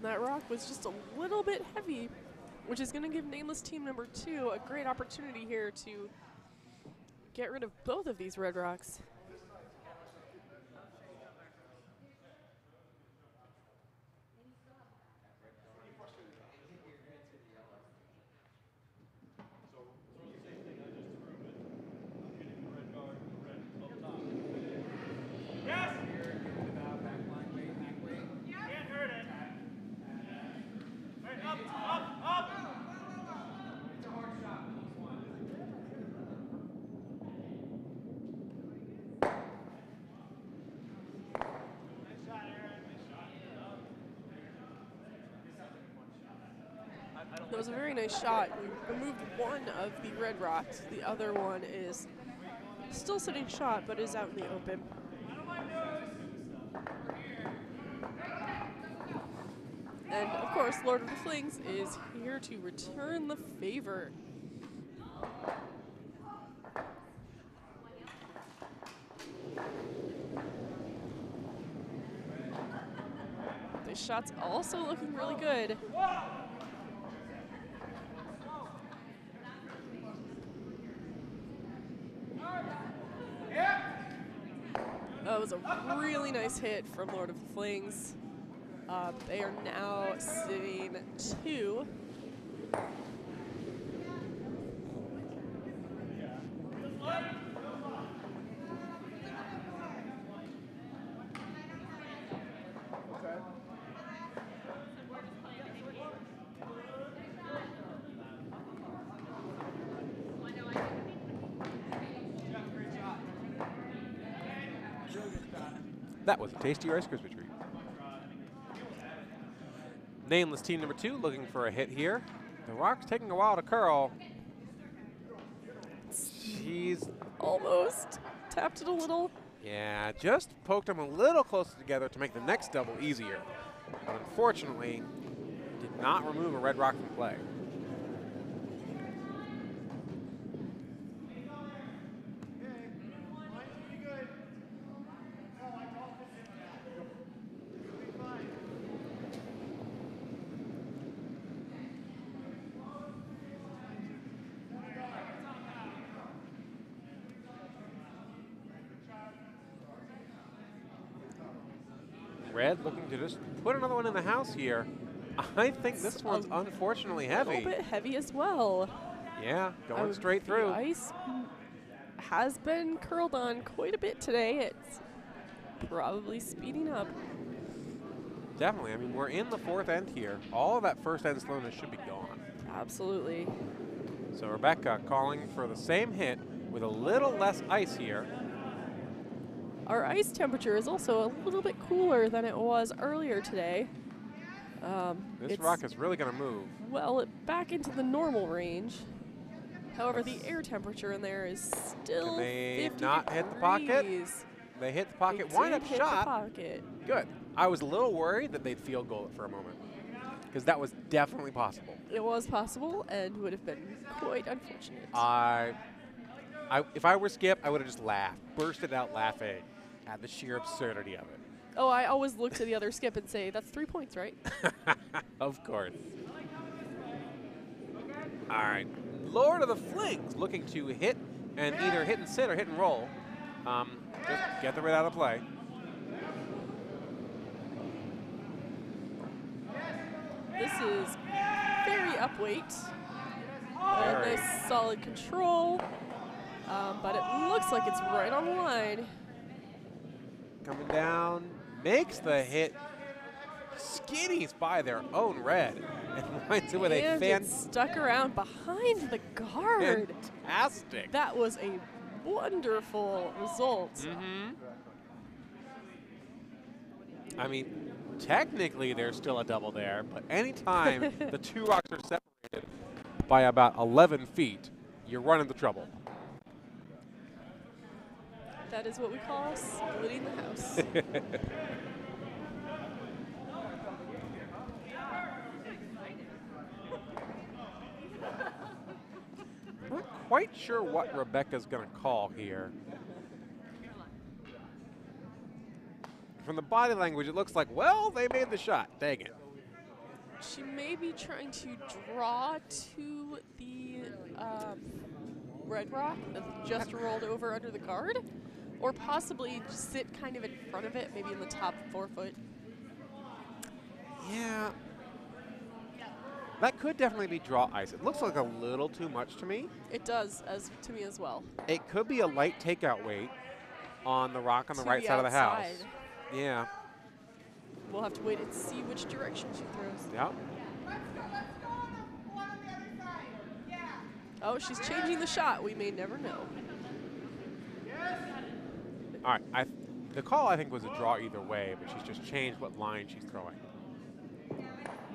[SPEAKER 1] That rock was just a little bit heavy, which is going to give Nameless Team number 2 a great opportunity here to get rid of both of these red rocks. That was a very nice shot. We removed one of the red rocks. The other one is still sitting shot, but is out in the open. And of course, Lord of the Flings is here to return the favor. This shot's also looking really good. That was a really nice hit from Lord of the Flings. They are now sitting 2.
[SPEAKER 4] That was a tasty Rice Krispie treat. Nameless Team number 2 looking for a hit here. The rock's taking a while to curl. She's
[SPEAKER 1] Almost tapped it a little.
[SPEAKER 4] yeah, just poked them a little closer together to make the next double easier. But unfortunately, did not remove a red rock from play. Red looking to just put another one in the house here. I think this one's unfortunately
[SPEAKER 1] A
[SPEAKER 4] heavy.
[SPEAKER 1] little bit heavy as well.
[SPEAKER 4] Yeah, going straight through.
[SPEAKER 1] The ice has been curled on quite a bit today. It's probably speeding up.
[SPEAKER 4] Definitely. I mean, we're in the 4th end here. All of that first end slowness should be gone.
[SPEAKER 1] Absolutely.
[SPEAKER 4] So Rebecca calling for the same hit with a little less ice here.
[SPEAKER 1] Our ice temperature is also a little bit cooler than it was earlier today.
[SPEAKER 4] This
[SPEAKER 1] It's
[SPEAKER 4] rock is really going to move.
[SPEAKER 1] well back into the normal range. However, the air temperature in there is still
[SPEAKER 4] Can they
[SPEAKER 1] 50
[SPEAKER 4] not hit the pocket?
[SPEAKER 1] degrees.
[SPEAKER 4] They hit the
[SPEAKER 1] They
[SPEAKER 4] pocket. Wind up
[SPEAKER 1] did hit the
[SPEAKER 4] shot.
[SPEAKER 1] pocket.
[SPEAKER 4] Good. I was a little worried that they'd field goal it for a moment because that was definitely possible.
[SPEAKER 1] It was possible and would have been quite unfortunate.
[SPEAKER 4] If I were Skip, I would have just laughed, bursted out laughing at the sheer absurdity of it.
[SPEAKER 1] Oh, I always look to the other Skip and say, that's 3 points, right?
[SPEAKER 4] Of course. All right. Lord of the Flings looking to hit and either hit and sit or hit and roll. Just get the red out of play.
[SPEAKER 1] This is very upweight.
[SPEAKER 4] Very.
[SPEAKER 1] Nice solid control. But it looks like it's right on the line.
[SPEAKER 4] Coming down, makes the hit, skinnies by their own red, and winds it with
[SPEAKER 1] And
[SPEAKER 4] a
[SPEAKER 1] it stuck around behind the guard.
[SPEAKER 4] fantastic.
[SPEAKER 1] That was a wonderful result.
[SPEAKER 4] Mm-hmm. I mean, technically there's still a double there, but anytime the two rocks are separated by about 11 feet, you're running into trouble.
[SPEAKER 1] That is what we call splitting the house.
[SPEAKER 4] I'm not quite sure what Rebecca's going to call here. From the body language, it looks like, well, they made the shot. Dang it.
[SPEAKER 1] She may be trying to draw to the red rock that just rolled over under the guard, or possibly just sit kind of in front of it, maybe in the top 4 foot.
[SPEAKER 4] Yeah. That could definitely be draw ice. It looks like a little too much to me.
[SPEAKER 1] It does, to me as well.
[SPEAKER 4] It could be a light takeout weight on the rock on the
[SPEAKER 1] To
[SPEAKER 4] right
[SPEAKER 1] the
[SPEAKER 4] side of the house.
[SPEAKER 1] outside.
[SPEAKER 4] Yeah.
[SPEAKER 1] We'll have to wait and see which direction she throws.
[SPEAKER 4] Yeah.
[SPEAKER 2] Let's go on the one on the other side. Yeah.
[SPEAKER 1] Oh, she's changing the shot. We may never know.
[SPEAKER 4] All right. The call, I think, was a draw either way, but she's just changed what line she's throwing.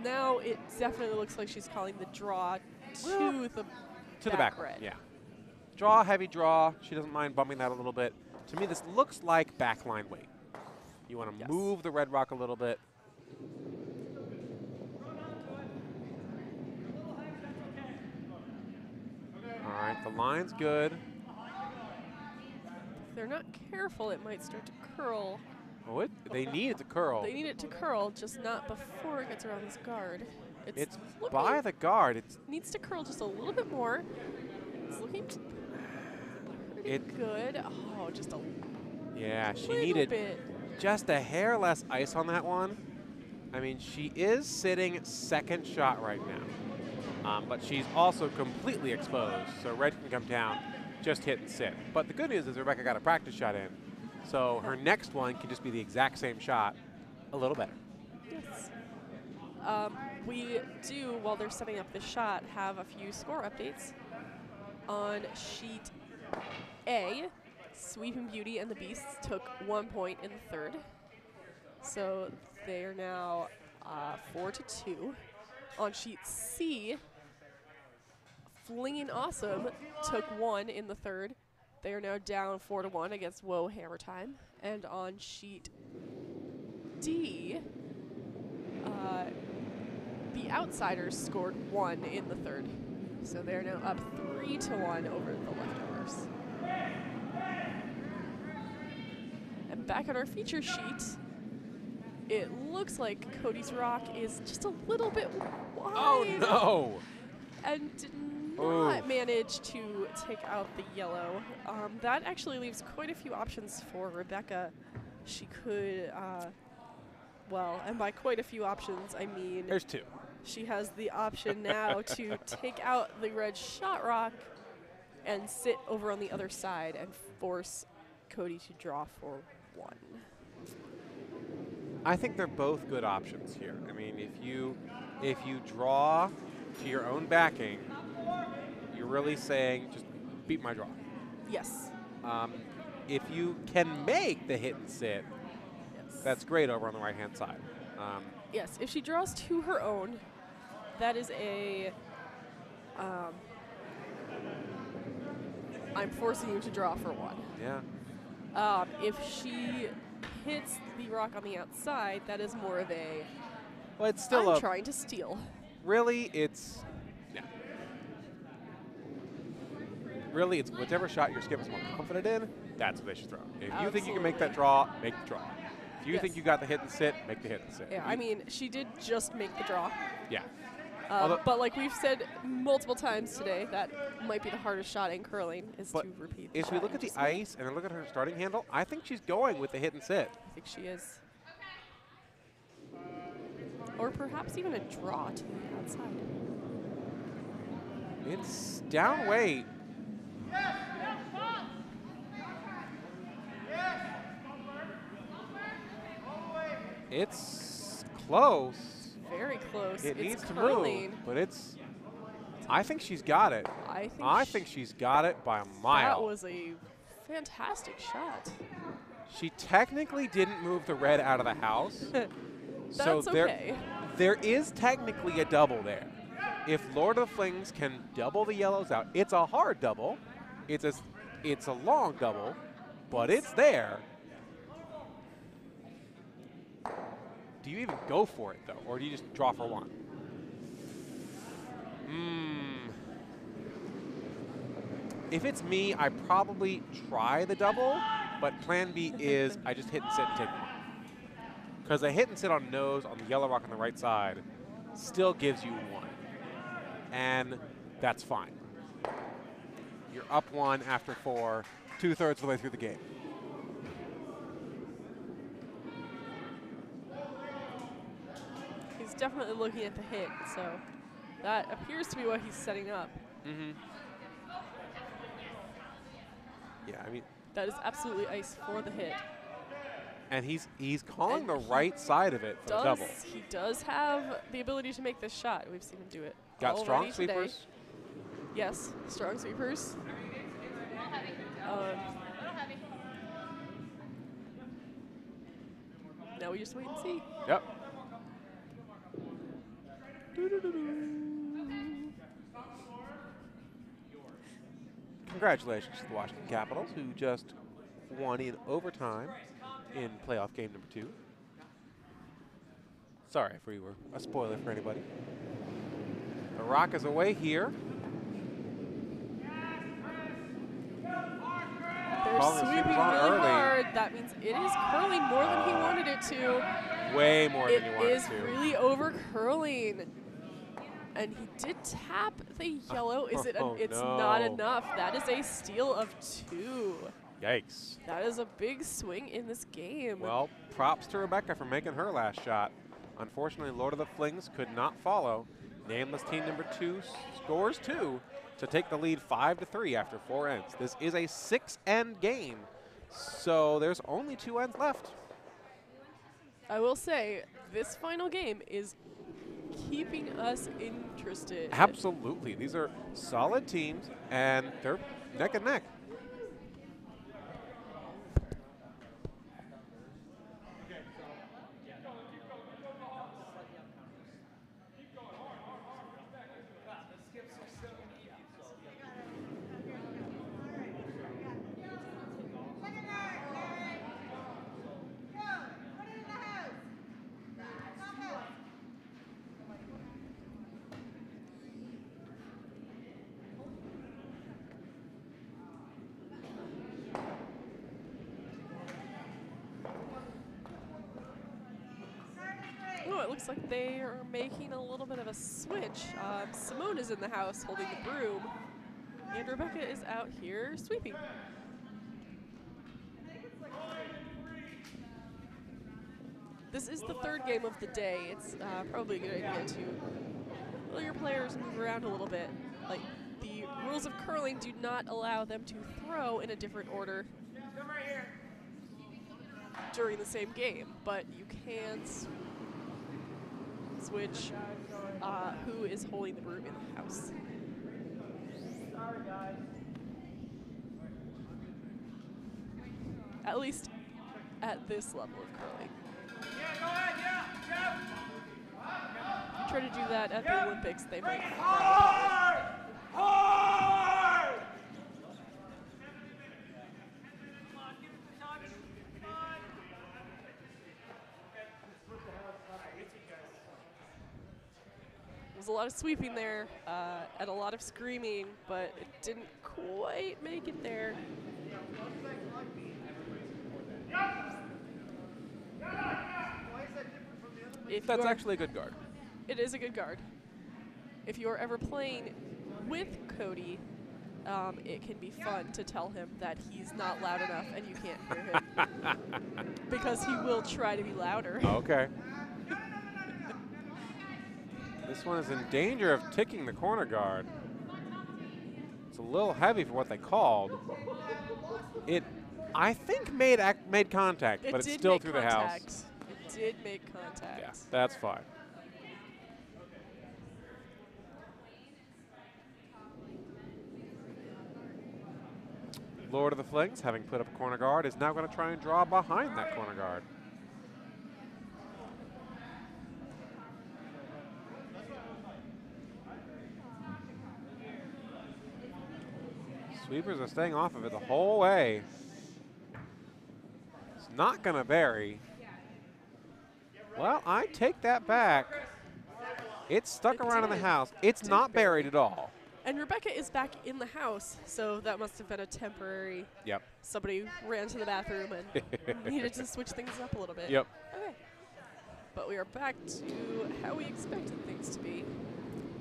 [SPEAKER 1] Now it definitely looks like she's calling the draw to the
[SPEAKER 4] back
[SPEAKER 1] red.
[SPEAKER 4] Yeah. Draw, heavy draw. She doesn't mind bumping that a little bit. To me, this looks like backline weight. You want to move the red rock a little bit. All right, the line's good.
[SPEAKER 1] If they're not careful, it might start to curl.
[SPEAKER 4] Oh, they need it to curl.
[SPEAKER 1] They need it to curl, just not before it gets around this guard.
[SPEAKER 4] It's
[SPEAKER 1] looking-
[SPEAKER 4] by the guard. It
[SPEAKER 1] needs to curl just a little bit more. It's looking pretty good. Oh, just a
[SPEAKER 4] yeah, she
[SPEAKER 1] little
[SPEAKER 4] needed
[SPEAKER 1] bit.
[SPEAKER 4] just a hair less ice on that one. I mean, she is sitting second shot right now, but she's also completely exposed, so red can come down, just hit and sit. But the good news is Rebecca got a practice shot in, so her next one can just be the exact same shot, a little better.
[SPEAKER 1] Yes. We do, while they're setting up the shot, have a few score updates. On sheet A, Sweeping Beauty and the Beasts took 1 point in the third. So they are now 4-2. On sheet C, FlingIT Awesome took 1 in the third. They are now down 4-1 against Whoa Hammer Time. And on sheet D, the Outsiders scored 1 in the third. So they're now up 3-1 over the Leftovers. And back on our feature sheet, it looks like Cody's rock is just a little bit wide.
[SPEAKER 4] Oh, no!
[SPEAKER 1] And did not manage to take out the yellow. That actually leaves quite a few options for Rebecca. She could, well, and by quite a few options, I mean
[SPEAKER 4] There's 2.
[SPEAKER 1] she has the option now to take out the red shot rock and sit over on the other side and force Cody to draw for 1.
[SPEAKER 4] I think they're both good options here. I mean, if you draw to your own backing, you're really saying just beat my draw.
[SPEAKER 1] Yes.
[SPEAKER 4] If you can make the hit and sit,
[SPEAKER 1] Yes.
[SPEAKER 4] that's great over on the right-hand side.
[SPEAKER 1] Yes, if she draws to her own, that is a I'm forcing you to draw for 1.
[SPEAKER 4] Yeah.
[SPEAKER 1] If she hits the rock on the outside, that is more of a
[SPEAKER 4] Well, it's still
[SPEAKER 1] I'm
[SPEAKER 4] a
[SPEAKER 1] trying to steal.
[SPEAKER 4] really. It's yeah. Really, it's whichever shot your skip is more confident in. That's what they should throw. If you think you can make that draw, make the draw. If you
[SPEAKER 1] Yes.
[SPEAKER 4] think you got the hit and sit, make the hit and sit.
[SPEAKER 1] Yeah, I mean, she did just make the draw.
[SPEAKER 4] Yeah. Although-
[SPEAKER 1] But like we've said multiple times today, that might be the hardest shot in curling is
[SPEAKER 4] But
[SPEAKER 1] to repeat the
[SPEAKER 4] if we
[SPEAKER 1] shot
[SPEAKER 4] look
[SPEAKER 1] you
[SPEAKER 4] at the
[SPEAKER 1] just made.
[SPEAKER 4] ice and look at her starting handle, I think she's going with the hit and sit.
[SPEAKER 1] I think she is. Or perhaps even a draw to the outside.
[SPEAKER 4] It's down weight. It's close.
[SPEAKER 1] Very close.
[SPEAKER 4] It
[SPEAKER 1] it's
[SPEAKER 4] needs to
[SPEAKER 1] curling.
[SPEAKER 4] move, but I think she's got it. I think she's got it by a mile.
[SPEAKER 1] That was a fantastic shot.
[SPEAKER 4] She technically didn't move the red out of the house. So
[SPEAKER 1] That's okay.
[SPEAKER 4] there is technically a double there. If Lord of the Flings can double the yellows out, it's a hard double. It's a long double, but it's there. Do you even go for it, though, or do you just draw for 1? If it's me, I probably try the double, but plan B is I just hit and sit and take 1. Because a hit and sit on nose on the yellow rock on the right side still gives you 1. And that's fine. You're up 1 after 4, 2/3 of the way through the game.
[SPEAKER 1] He's definitely looking at the hit, so that appears to be what he's setting up.
[SPEAKER 4] Mm-hmm. Yeah, I mean,
[SPEAKER 1] That is absolutely ice for the hit.
[SPEAKER 4] and he's calling
[SPEAKER 1] And
[SPEAKER 4] the
[SPEAKER 1] he
[SPEAKER 4] right side of it for the double.
[SPEAKER 1] He does have the ability to make this shot. We've seen him do it.
[SPEAKER 4] Got strong
[SPEAKER 1] already today.
[SPEAKER 4] sweepers.
[SPEAKER 1] Yes, strong sweepers. Now we just wait and see.
[SPEAKER 4] Yep. Congratulations to the Washington Capitals, who just won in overtime in playoff game number 2. Sorry if we were a spoiler for anybody. The Rock is away here.
[SPEAKER 1] They're
[SPEAKER 4] Calling the
[SPEAKER 1] sweeping
[SPEAKER 4] sweepers on
[SPEAKER 1] really
[SPEAKER 4] early.
[SPEAKER 1] hard. That means it is curling more than he wanted it to.
[SPEAKER 4] Way more
[SPEAKER 1] It
[SPEAKER 4] than you wanted
[SPEAKER 1] is
[SPEAKER 4] to.
[SPEAKER 1] really over curling. And he did tap the yellow. Is it?
[SPEAKER 4] Oh,
[SPEAKER 1] It's
[SPEAKER 4] no.
[SPEAKER 1] not enough. That is a steal of 2.
[SPEAKER 4] Yikes.
[SPEAKER 1] That is a big swing in this game.
[SPEAKER 4] Well, props to Rebecca for making her last shot. Unfortunately, Lord of the Flings could not follow. Nameless team number 2 scores 2 to take the lead 5-3 after 4 ends. This is a 6-end game, so there's only 2 ends left.
[SPEAKER 1] I will say, this final game is keeping us interested.
[SPEAKER 4] Absolutely. These are solid teams, and they're neck and neck.
[SPEAKER 1] Oh, it looks like they are making a little bit of a switch. Simone is in the house holding the broom, and Rebecca is out here sweeping. This is the 3rd game of the day. It's probably a good idea to let your players move around a little bit. Like, the rules of curling do not allow them to throw in a different order during the same game, but you can switch who is holding the broom in the house. At least at this level of curling.
[SPEAKER 2] Yeah, go ahead, yeah, Jeff.
[SPEAKER 1] Try to do that at the Olympics, they might frown.
[SPEAKER 2] Hard! Hard!
[SPEAKER 1] There's a lot of sweeping there and a lot of screaming, but it didn't quite make it there.
[SPEAKER 4] That's actually a good guard.
[SPEAKER 1] It is a good guard. If you're ever playing with Cody, it can be fun to tell him that he's not loud enough and you can't hear him. Because he will try to be louder.
[SPEAKER 4] Okay. This one is in danger of ticking the corner guard. It's a little heavy for what they called. It, I think, made contact, but it's still through the house.
[SPEAKER 1] It did make contact.
[SPEAKER 4] Yeah, that's fine. Lord of the Flings, having put up a corner guard, is now going to try and draw behind that corner guard. Sweepers are staying off of it the whole way. It's not going to bury. Well, I take that back. It's stuck around in the house. It's not buried at all.
[SPEAKER 1] And Rebecca is back in the house, so that must have been a temporary.
[SPEAKER 4] Yep.
[SPEAKER 1] Somebody ran to the bathroom and needed to switch things up a little bit.
[SPEAKER 4] Yep.
[SPEAKER 1] Okay. But we are back to how we expected things to be.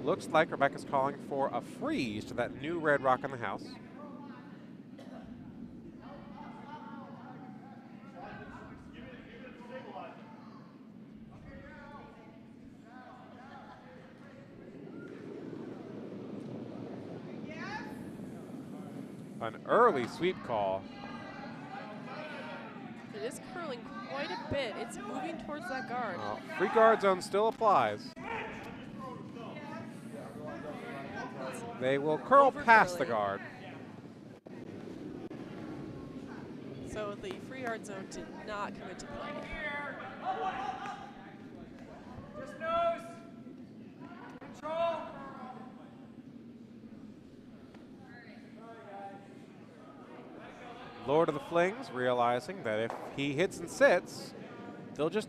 [SPEAKER 4] Looks like Rebecca's calling for a freeze to that new red rock in the house. An early sweep call.
[SPEAKER 1] It is curling quite a bit. It's moving towards that guard.
[SPEAKER 4] Free guard zone still applies. They will curl past the guard.
[SPEAKER 1] So the free guard zone did not come into play.
[SPEAKER 2] Just nose. Control.
[SPEAKER 4] Lord of the Flings realizing that if he hits and sits, they'll just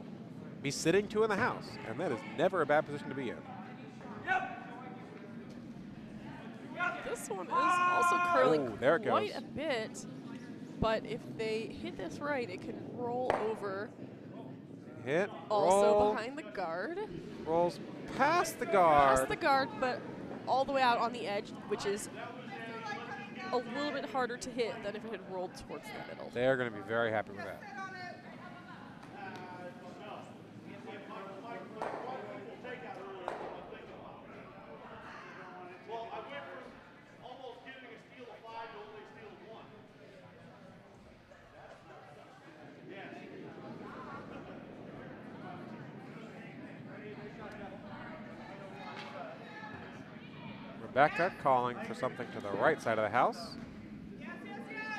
[SPEAKER 4] be sitting two in the house, and that is never a bad position to be in.
[SPEAKER 1] This one is also curling
[SPEAKER 4] there it
[SPEAKER 1] quite
[SPEAKER 4] goes.
[SPEAKER 1] a bit, but if they hit this right, it can roll over.
[SPEAKER 4] Hit,
[SPEAKER 1] Also
[SPEAKER 4] roll,
[SPEAKER 1] behind the guard.
[SPEAKER 4] rolls past the guard.
[SPEAKER 1] Past the guard, but all the way out on the edge, which is a little bit harder to hit than if it had rolled towards the middle.
[SPEAKER 4] They're going to be very happy with that. Rebecca calling for something to the right side of the house.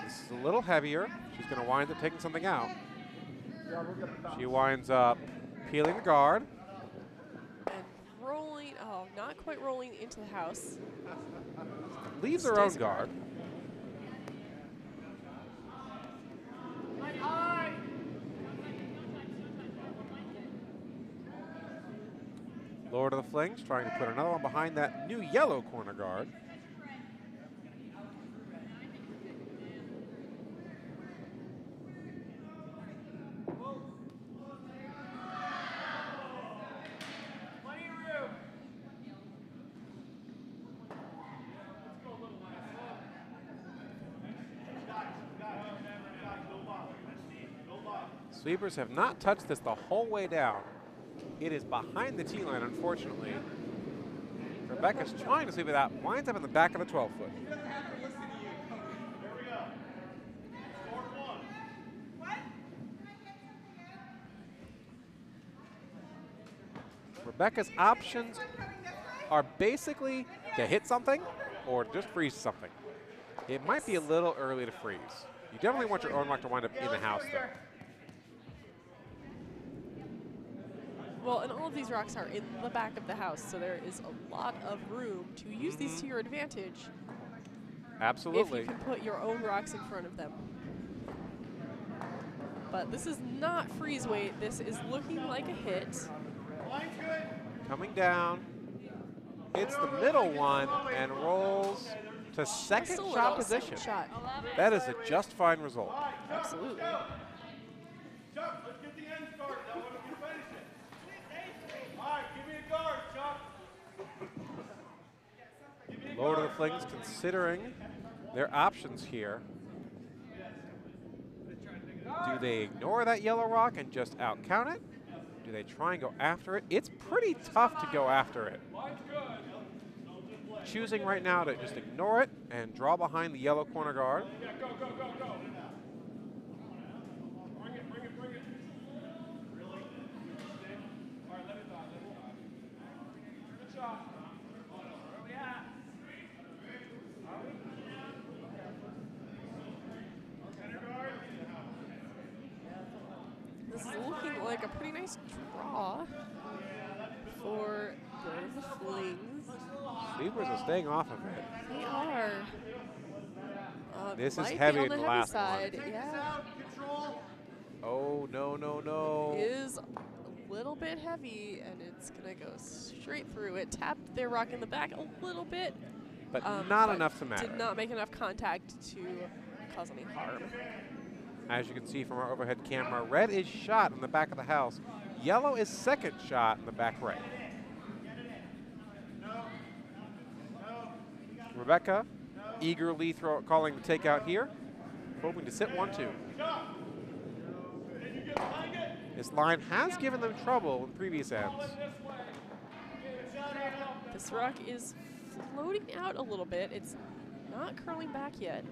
[SPEAKER 4] This is a little heavier. She's going to wind up taking something out. She winds up peeling the guard.
[SPEAKER 1] And rolling, not quite rolling into the house.
[SPEAKER 4] Leaves her own guard. Lord of the Flings trying to put another one behind that new yellow corner guard. Sweepers have not touched this the whole way down. It is behind the tee line, unfortunately. Rebecca's trying to sweep it out, winds up in the back of the 12-foot. Rebecca's options are basically to hit something or to just freeze something. It might be a little early to freeze. You definitely want your own rock to wind up in the house, though.
[SPEAKER 1] Well, and all of these rocks are in the back of the house, so there is a lot of room to use these to your advantage.
[SPEAKER 4] Absolutely.
[SPEAKER 1] If you can put your own rocks in front of them. But this is not freeze weight. This is looking like a hit.
[SPEAKER 4] Coming down, hits the middle one, and rolls to second
[SPEAKER 1] Just a
[SPEAKER 4] shot
[SPEAKER 1] little
[SPEAKER 4] position.
[SPEAKER 1] second shot.
[SPEAKER 4] That is a just fine result.
[SPEAKER 1] Absolutely.
[SPEAKER 3] Chuck, let's get the end started. I want to finish it. All right, give me a guard, Chuck.
[SPEAKER 4] Lord of the Flings considering their options here. Do they ignore that yellow rock and just out-count it? Do they try and go after it? It's pretty tough to go after it. Choosing right now to just ignore it and draw behind the yellow corner guard.
[SPEAKER 5] Yeah, go, go, go, go. Bring it, bring it, bring it. Really? All right, let it die, let it die. Good shot. Where we at?
[SPEAKER 1] This is looking like a pretty nice draw for the Flings.
[SPEAKER 4] Sweepers are staying off of it.
[SPEAKER 1] They are.
[SPEAKER 4] This is
[SPEAKER 1] might be
[SPEAKER 4] heavy
[SPEAKER 1] on
[SPEAKER 4] in
[SPEAKER 1] the
[SPEAKER 4] the
[SPEAKER 1] heavy
[SPEAKER 4] last
[SPEAKER 1] side.
[SPEAKER 4] one.
[SPEAKER 1] Yeah.
[SPEAKER 4] Oh, no, no, no.
[SPEAKER 1] Is a little bit heavy, and it's going to go straight through. It tapped their rock in the back a little bit.
[SPEAKER 4] But not enough to matter.
[SPEAKER 1] Did not make enough contact to cause any harm.
[SPEAKER 4] As you can see from our overhead camera, red is shot in the back of the house. Yellow is second shot in the back right. Rebecca eagerly calling the takeout here, hoping to sit 1-2. This line has given them trouble in previous ends.
[SPEAKER 1] This rock is floating out a little bit. It's not curling back yet.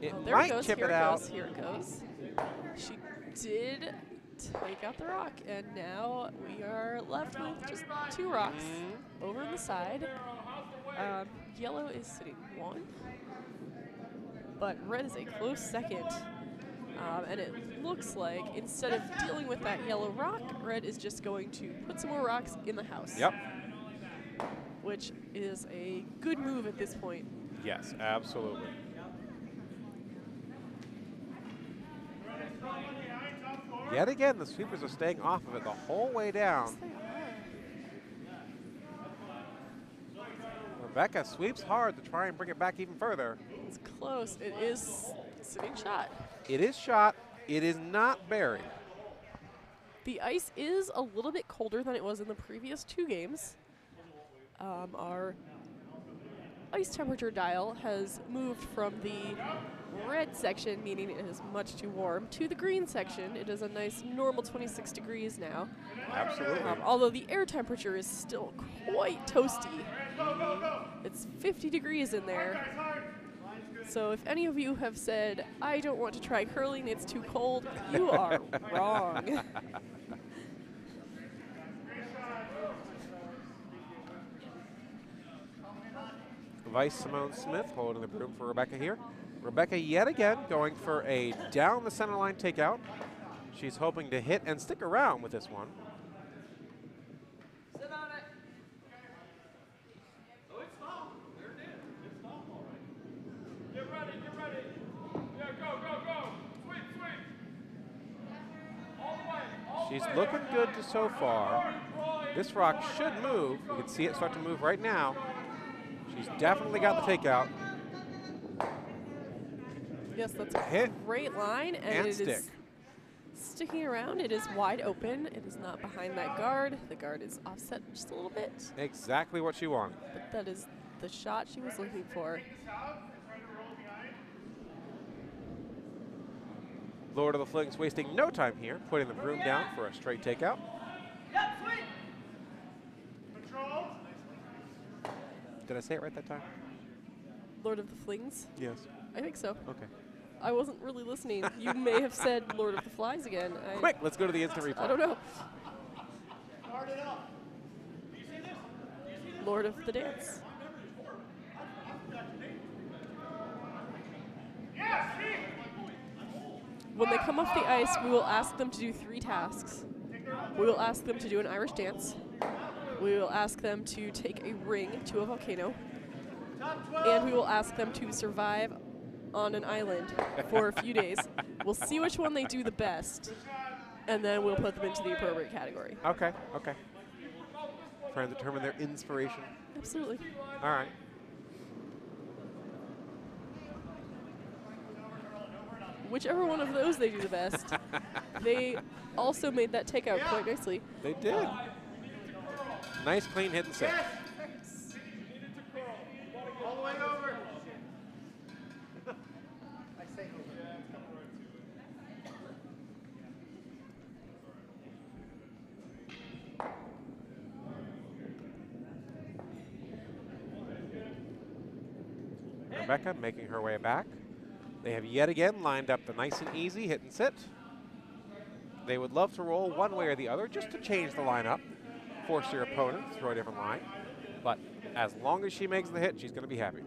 [SPEAKER 4] It
[SPEAKER 1] There
[SPEAKER 4] might
[SPEAKER 1] it goes.
[SPEAKER 4] chip
[SPEAKER 1] Here
[SPEAKER 4] it
[SPEAKER 1] it
[SPEAKER 4] out.
[SPEAKER 1] goes. Here it goes. She did take out the rock, and now we are left with just 2 rocks over on the side. Yellow is sitting 1, but red is a close second. And it looks like instead of dealing with that yellow rock, red is just going to put some more rocks in the house.
[SPEAKER 4] Yep.
[SPEAKER 1] Which is a good move at this point.
[SPEAKER 4] Yes, absolutely. Yet again, the sweepers are staying off of it the whole way down.
[SPEAKER 1] Yes, they are.
[SPEAKER 4] Rebecca sweeps hard to try and bring it back even further.
[SPEAKER 1] It's close. It is sitting shot.
[SPEAKER 4] It is shot. It is not buried.
[SPEAKER 1] The ice is a little bit colder than it was in the previous 2 games. Our ice temperature dial has moved from the red section, meaning it is much too warm, to the green section. It is a nice normal 26 degrees now.
[SPEAKER 4] Absolutely.
[SPEAKER 1] Although the air temperature is still quite toasty. It's 50 degrees in there. So if any of you have said, I don't want to try curling, it's too cold, you are wrong.
[SPEAKER 4] Vice Simone Smith holding the broom for Rebecca here. Rebecca yet again going for a down the center line takeout. She's hoping to hit and stick around with this one.
[SPEAKER 2] Sit on it. Oh, it's long. There it is. It's long, all right. Get ready, get ready. Yeah, go, go, go. Sweep, sweep. All the way, all the way.
[SPEAKER 4] She's looking good so far. This rock should move. You can see it start to move right now. She's definitely got the takeout.
[SPEAKER 1] Yes, that's a
[SPEAKER 4] Hit
[SPEAKER 1] great line,
[SPEAKER 4] and
[SPEAKER 1] it
[SPEAKER 4] stick.
[SPEAKER 1] is sticking around. It is wide open. It is not behind that guard. The guard is offset just a little bit,
[SPEAKER 4] Exactly what she wanted.
[SPEAKER 1] but that is the shot she was looking for.
[SPEAKER 4] Lord of the Flings wasting no time here, putting the broom down for a straight takeout.
[SPEAKER 2] Yep, sweep.
[SPEAKER 3] Control.
[SPEAKER 4] Did I say it right that time?
[SPEAKER 1] Lord of the Flings?
[SPEAKER 4] Yes.
[SPEAKER 1] I think so.
[SPEAKER 4] Okay.
[SPEAKER 1] I wasn't really listening. You may have said Lord of the Flies again.
[SPEAKER 4] Quick, let's go to the instant replay.
[SPEAKER 1] I don't know.
[SPEAKER 3] Guard it up.
[SPEAKER 1] Lord of the Dance. When they come off the ice, we will ask them to do 3 tasks. We will ask them to do an Irish dance. We will ask them to take a ring to a volcano. And we will ask them to survive on an island for a few days. We'll see which one they do the best, and then we'll put them into the appropriate category.
[SPEAKER 4] Okay, okay. Trying to determine their inspiration.
[SPEAKER 1] Absolutely.
[SPEAKER 4] All right.
[SPEAKER 1] Whichever one of those they do the best. They also made that takeout quite nicely.
[SPEAKER 4] They did. Nice clean hit and set.
[SPEAKER 3] All the way over. I say over.
[SPEAKER 4] Rebecca making her way back. They have yet again lined up the nice and easy hit and sit. They would love to roll one way or the other just to change the lineup, force your opponent to throw a different line. But as long as she makes the hit, she's going to be happy.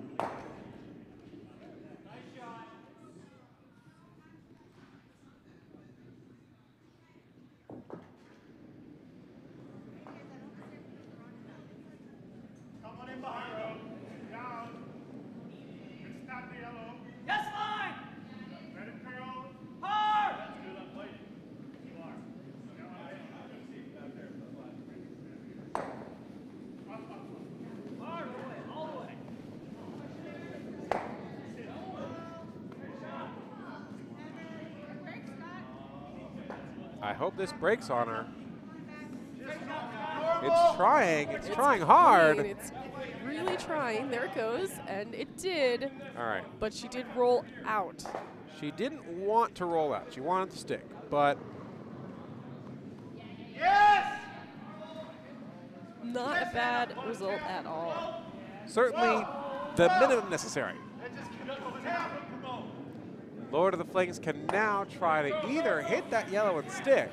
[SPEAKER 3] Come on in behind them. Down. It's not the yellow.
[SPEAKER 2] Yes, line.
[SPEAKER 3] Let it curl.
[SPEAKER 2] Hard.
[SPEAKER 3] You are.
[SPEAKER 2] Hard away, all the way.
[SPEAKER 4] I hope this breaks on her. It's trying. It's trying hard.
[SPEAKER 1] It's really trying. There it goes, and it did.
[SPEAKER 4] All right.
[SPEAKER 1] But she did roll out.
[SPEAKER 4] She didn't want to roll out. She wanted to stick, but
[SPEAKER 3] Yes!
[SPEAKER 1] Not a bad result at all.
[SPEAKER 4] certainly the minimum necessary. Lord of the Flings can now try to either hit that yellow and stick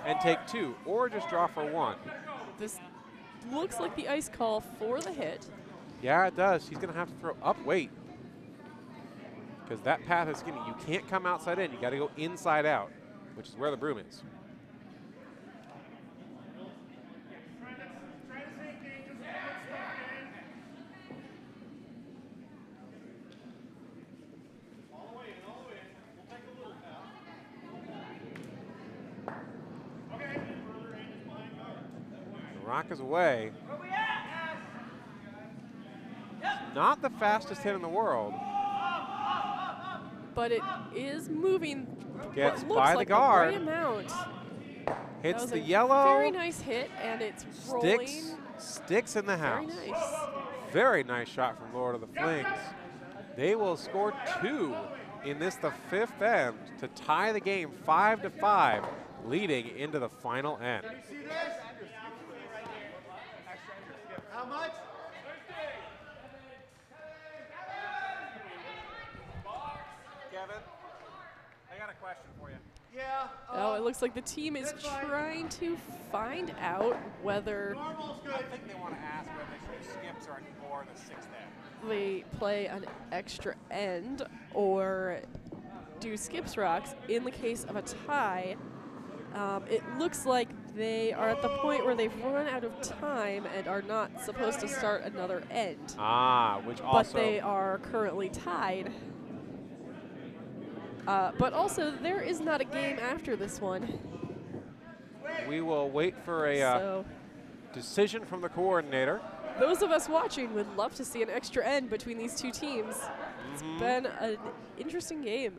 [SPEAKER 4] and take 2, or just draw for 1.
[SPEAKER 1] This looks like the ice call for the hit.
[SPEAKER 4] Yeah, it does. She's going to have to throw up weight because that path is skinny. You can't come outside in. You got to go inside out, which is where the broom is. The rock is away. Not the fastest hit in the world.
[SPEAKER 1] But it is moving.
[SPEAKER 4] Gets
[SPEAKER 1] what looks
[SPEAKER 4] by the
[SPEAKER 1] like
[SPEAKER 4] guard.
[SPEAKER 1] The right amount.
[SPEAKER 4] Hits
[SPEAKER 1] That was
[SPEAKER 4] the
[SPEAKER 1] a
[SPEAKER 4] yellow.
[SPEAKER 1] Very nice hit, and it's rolling.
[SPEAKER 4] Sticks in the
[SPEAKER 1] Very
[SPEAKER 4] house.
[SPEAKER 1] nice.
[SPEAKER 4] Very nice shot from Lord of the Flings. They will score 2 in this, the 5th end, to tie the game 5-5, leading into the final end.
[SPEAKER 3] See this? How much?
[SPEAKER 4] Kevin, I got a question for you.
[SPEAKER 3] Yeah.
[SPEAKER 1] Oh, it looks like the team is trying to find out whether
[SPEAKER 3] Normal's good.
[SPEAKER 4] I think they want to ask whether they should skips or the 6th end.
[SPEAKER 1] they play an extra end or do skips rocks. In the case of a tie, it looks like they are at the point where they've run out of time and are not supposed to start another end.
[SPEAKER 4] Ah, which
[SPEAKER 1] But
[SPEAKER 4] also
[SPEAKER 1] they are currently tied. But also, there is not a game after this one.
[SPEAKER 4] we will wait for a
[SPEAKER 1] So
[SPEAKER 4] decision from the coordinator.
[SPEAKER 1] those of us watching would love to see an extra end between these two teams. It's been an interesting game.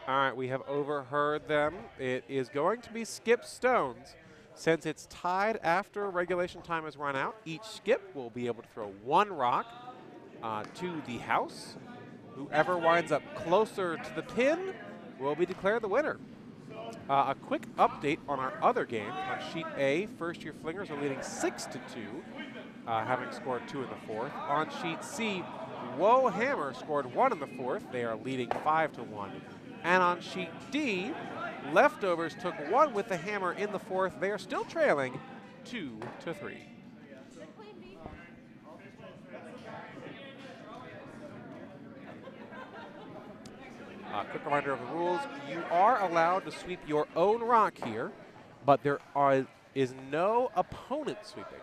[SPEAKER 4] All right, we have overheard them. It is going to be skip stones. Since it's tied after regulation time has run out, each skip will be able to throw 1 rock to the house. Whoever winds up closer to the pin will be declared the winner. A quick update on our other games. On sheet A, first-year Flingers are leading 6-2, having scored 2 in the 4th. On sheet C, Whoa Hammer scored 1 in the 4th. They are leading 5-1. And on sheet D, Leftovers took 1 with the hammer in the 4th. They are still trailing 2-3. Quick reminder of the rules. You are allowed to sweep your own rock here, but there is no opponent sweeping.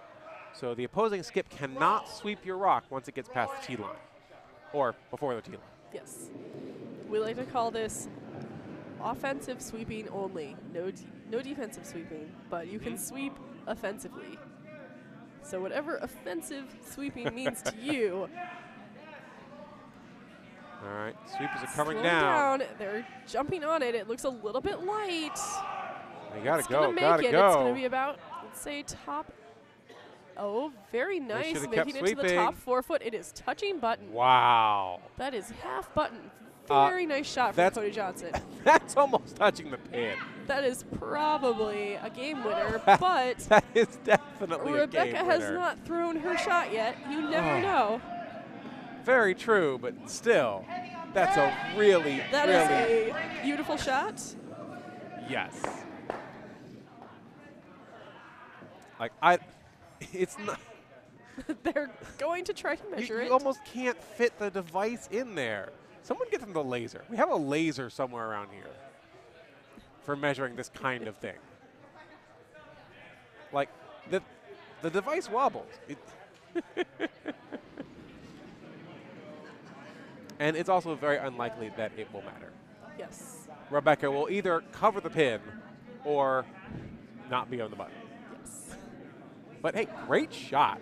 [SPEAKER 4] So the opposing skip cannot sweep your rock once it gets past the tee line, or before the tee line.
[SPEAKER 1] Yes. We like to call this offensive sweeping only. No defensive sweeping, but you can sweep offensively. So whatever offensive sweeping means to you.
[SPEAKER 4] All right, sweepers are coming
[SPEAKER 1] slow
[SPEAKER 4] down.
[SPEAKER 1] They're jumping on it. It looks a little bit light.
[SPEAKER 4] They gotta
[SPEAKER 1] It's
[SPEAKER 4] go,
[SPEAKER 1] gonna make
[SPEAKER 4] gotta
[SPEAKER 1] it.
[SPEAKER 4] go.
[SPEAKER 1] It's gonna be about, let's say, top. Oh, very nice.
[SPEAKER 4] should've kept
[SPEAKER 1] Making it to the
[SPEAKER 4] sweeping.
[SPEAKER 1] top 4 foot. It is touching button.
[SPEAKER 4] Wow.
[SPEAKER 1] That is half button.
[SPEAKER 4] Uh,
[SPEAKER 1] Very nice shot from
[SPEAKER 4] that's-
[SPEAKER 1] Cody Johnson.
[SPEAKER 4] That's almost touching the pin.
[SPEAKER 1] That is probably a game winner, but
[SPEAKER 4] That is definitely a
[SPEAKER 1] Rebecca
[SPEAKER 4] game
[SPEAKER 1] has
[SPEAKER 4] winner.
[SPEAKER 1] not thrown her shot yet. You never
[SPEAKER 4] Oh.
[SPEAKER 1] know.
[SPEAKER 4] Very true, but still, that's a really,
[SPEAKER 1] That
[SPEAKER 4] really,
[SPEAKER 1] is a beautiful shot.
[SPEAKER 4] yes. Like it's not.
[SPEAKER 1] They're going to try to measure
[SPEAKER 4] You
[SPEAKER 1] it.
[SPEAKER 4] almost can't fit the device in there. Someone get them the laser. We have a laser somewhere around here for measuring this kind of thing. Like the device wobbles. And it's also very unlikely that it will matter.
[SPEAKER 1] Yes.
[SPEAKER 4] Rebecca will either cover the pin or not be on the button.
[SPEAKER 1] Yes.
[SPEAKER 4] But hey, great shot.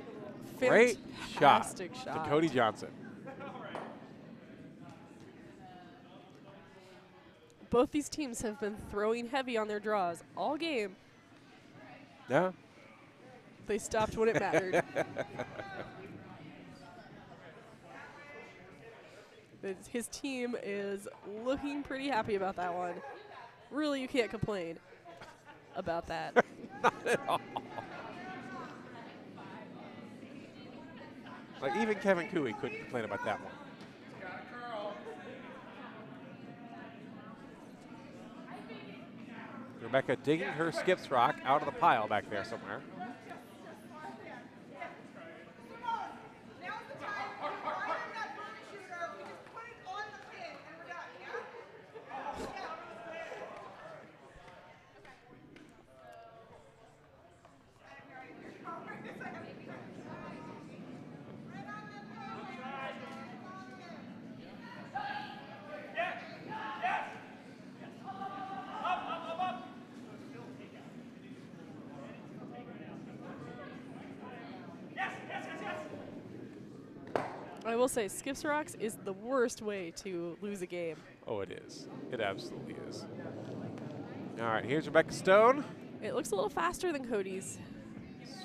[SPEAKER 4] Great shot
[SPEAKER 1] Fantastic
[SPEAKER 4] to
[SPEAKER 1] shot.
[SPEAKER 4] Cody Johnson.
[SPEAKER 1] Both these teams have been throwing heavy on their draws all game.
[SPEAKER 4] Yeah.
[SPEAKER 1] They stopped when it mattered. His team is looking pretty happy about that one. Really, you can't complain about that.
[SPEAKER 4] Not at all. Like, even Kevin Cooey couldn't complain about that one. Rebecca digging her skips rock out of the pile back there somewhere.
[SPEAKER 1] I will say, skips rocks is the worst way to lose a game.
[SPEAKER 4] Oh, it is. It absolutely is. All right, here's Rebecca Stone.
[SPEAKER 1] It looks a little faster than Cody's.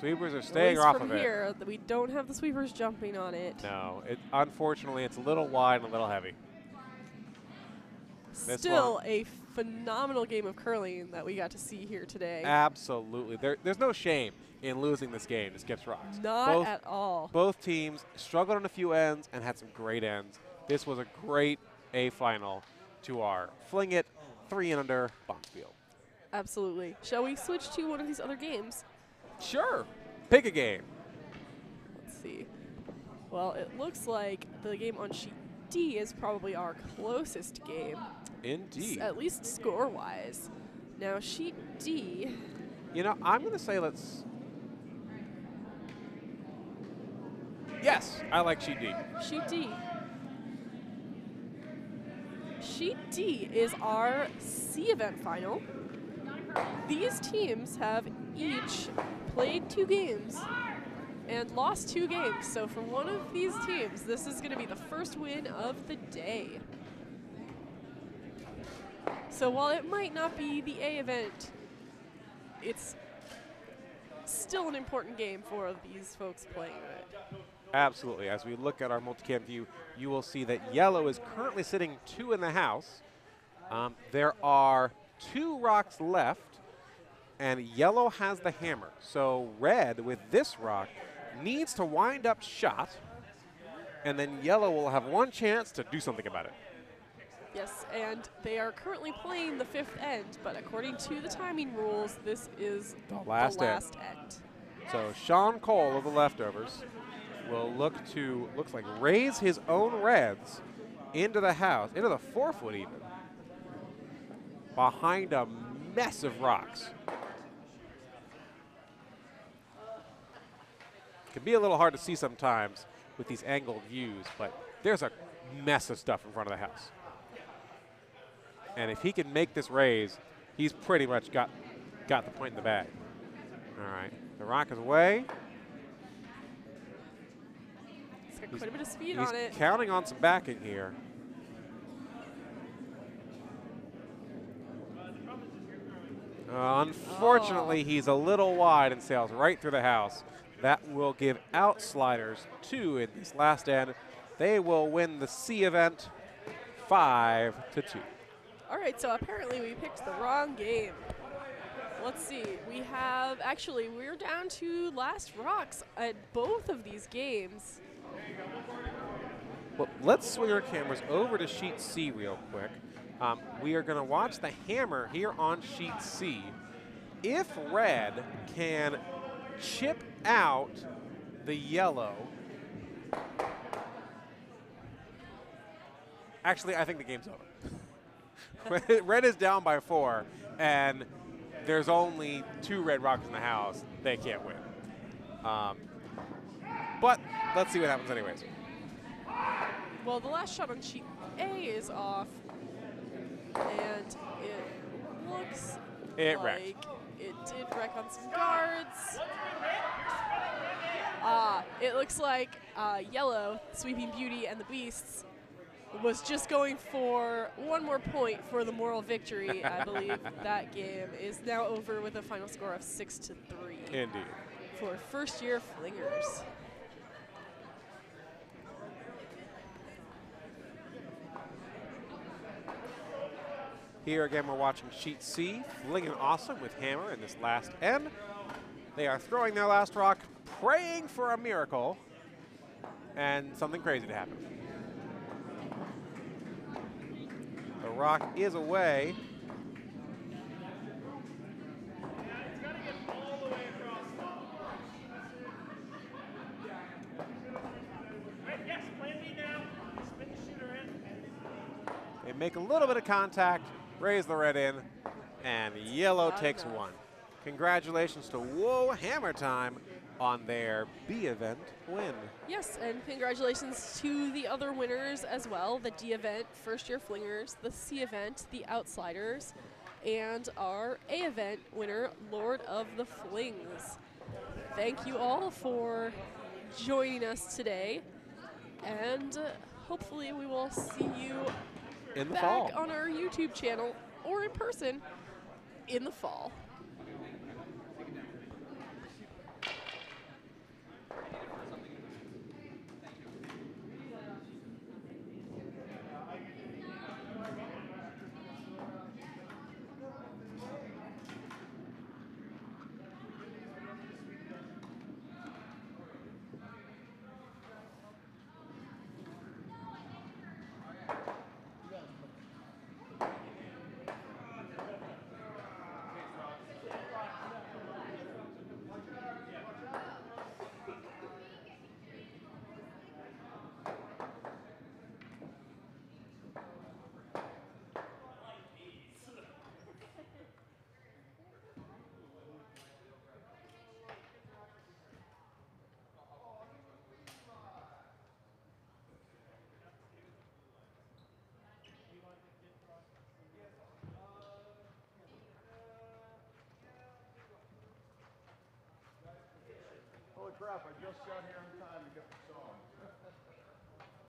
[SPEAKER 4] Sweepers are
[SPEAKER 1] At
[SPEAKER 4] staying
[SPEAKER 1] least
[SPEAKER 4] off
[SPEAKER 1] from
[SPEAKER 4] of it.
[SPEAKER 1] here, we don't have the sweepers jumping on it.
[SPEAKER 4] No, unfortunately, it's a little wide and a little heavy. This
[SPEAKER 1] Still
[SPEAKER 4] one.
[SPEAKER 1] a phenomenal game of curling that we got to see here today.
[SPEAKER 4] Absolutely. There's no shame in losing this game to Skips Rocks.
[SPEAKER 1] Not at all.
[SPEAKER 4] Both teams struggled on a few ends and had some great ends. This was a great A final to our FlingIT 3 and under Bonspiel.
[SPEAKER 1] Absolutely. Shall we switch to one of these other games?
[SPEAKER 4] Sure. Pick a game.
[SPEAKER 1] Let's see. Well, it looks like the game on sheet D is probably our closest game.
[SPEAKER 4] Indeed.
[SPEAKER 1] At least score-wise. Now, sheet D.
[SPEAKER 4] You know, I'm going to say let's... Yes, I like sheet D.
[SPEAKER 1] Sheet D. Sheet D is our C event final. These teams have each played 2 games and lost 2 games. So for one of these teams, this is going to be the first win of the day. So while it might not be the A event, it's still an important game for these folks playing it.
[SPEAKER 4] Absolutely. As we look at our multicam view, you will see that yellow is currently sitting 2 in the house. There are 2 rocks left, and yellow has the hammer. So red, with this rock, needs to wind up shot, and then yellow will have one chance to do something about it.
[SPEAKER 1] Yes, and they are currently playing the 5th end, but according to the timing rules, this is
[SPEAKER 4] The last end.
[SPEAKER 1] end.
[SPEAKER 4] So Sean Cole of the leftovers will looks like raise his own reds into the house, into the 4-foot even, behind a mess of rocks. Can be a little hard to see sometimes with these angled views, but there's a mess of stuff in front of the house. And if he can make this raise, he's pretty much got the point in the bag. All right, the rock is away.
[SPEAKER 1] It's got quite a bit of speed
[SPEAKER 4] He's
[SPEAKER 1] on it.
[SPEAKER 4] counting on some backing here. Unfortunately, he's a little wide and sails right through the house. That will give out sliders 2 in this last end. They will win the C event 5-2.
[SPEAKER 1] All right, so apparently we picked the wrong game. Let's see. We're down to last rocks at both of these games.
[SPEAKER 4] Well, let's swing our cameras over to sheet C real quick. We are going to watch the hammer here on sheet C. If red can chip out the yellow. Actually, I think the game's over. Red is down by 4, and there's only 2 red rocks in the house. They can't win. But let's see what happens anyways.
[SPEAKER 1] Well, the last shot on sheet A is off, and it looks
[SPEAKER 4] It
[SPEAKER 1] like
[SPEAKER 4] wrecked.
[SPEAKER 1] it did wreck on some guards. It looks like Yellow, Sweeping Beauty, and the Beasts was just going for one more point for the moral victory. I believe that game is now over with a final score of 6-3
[SPEAKER 4] Indeed.
[SPEAKER 1] for first-year Flingers.
[SPEAKER 4] Here again, we're watching Sheet C, flinging awesome with hammer in this last end. They are throwing their last rock, praying for a miracle and something crazy to happen. The rock is away.
[SPEAKER 3] Yes, plan B now. Spin the shooter in.
[SPEAKER 4] They make a little bit of contact, raise the red in, and Yellow
[SPEAKER 1] Not
[SPEAKER 4] takes
[SPEAKER 1] enough.
[SPEAKER 4] one. Congratulations to Whoa Hammer Time on their B event win.
[SPEAKER 1] Yes, and congratulations to the other winners as well, the D event, first-year Flingers, the C event, the Outsliders, and our A event winner, Lord of the Flings. Thank you all for joining us today, and hopefully we will see you
[SPEAKER 4] In the
[SPEAKER 1] back
[SPEAKER 4] fall.
[SPEAKER 1] on our YouTube channel or in person in the fall.
[SPEAKER 3] Holy crap, I just got here in time.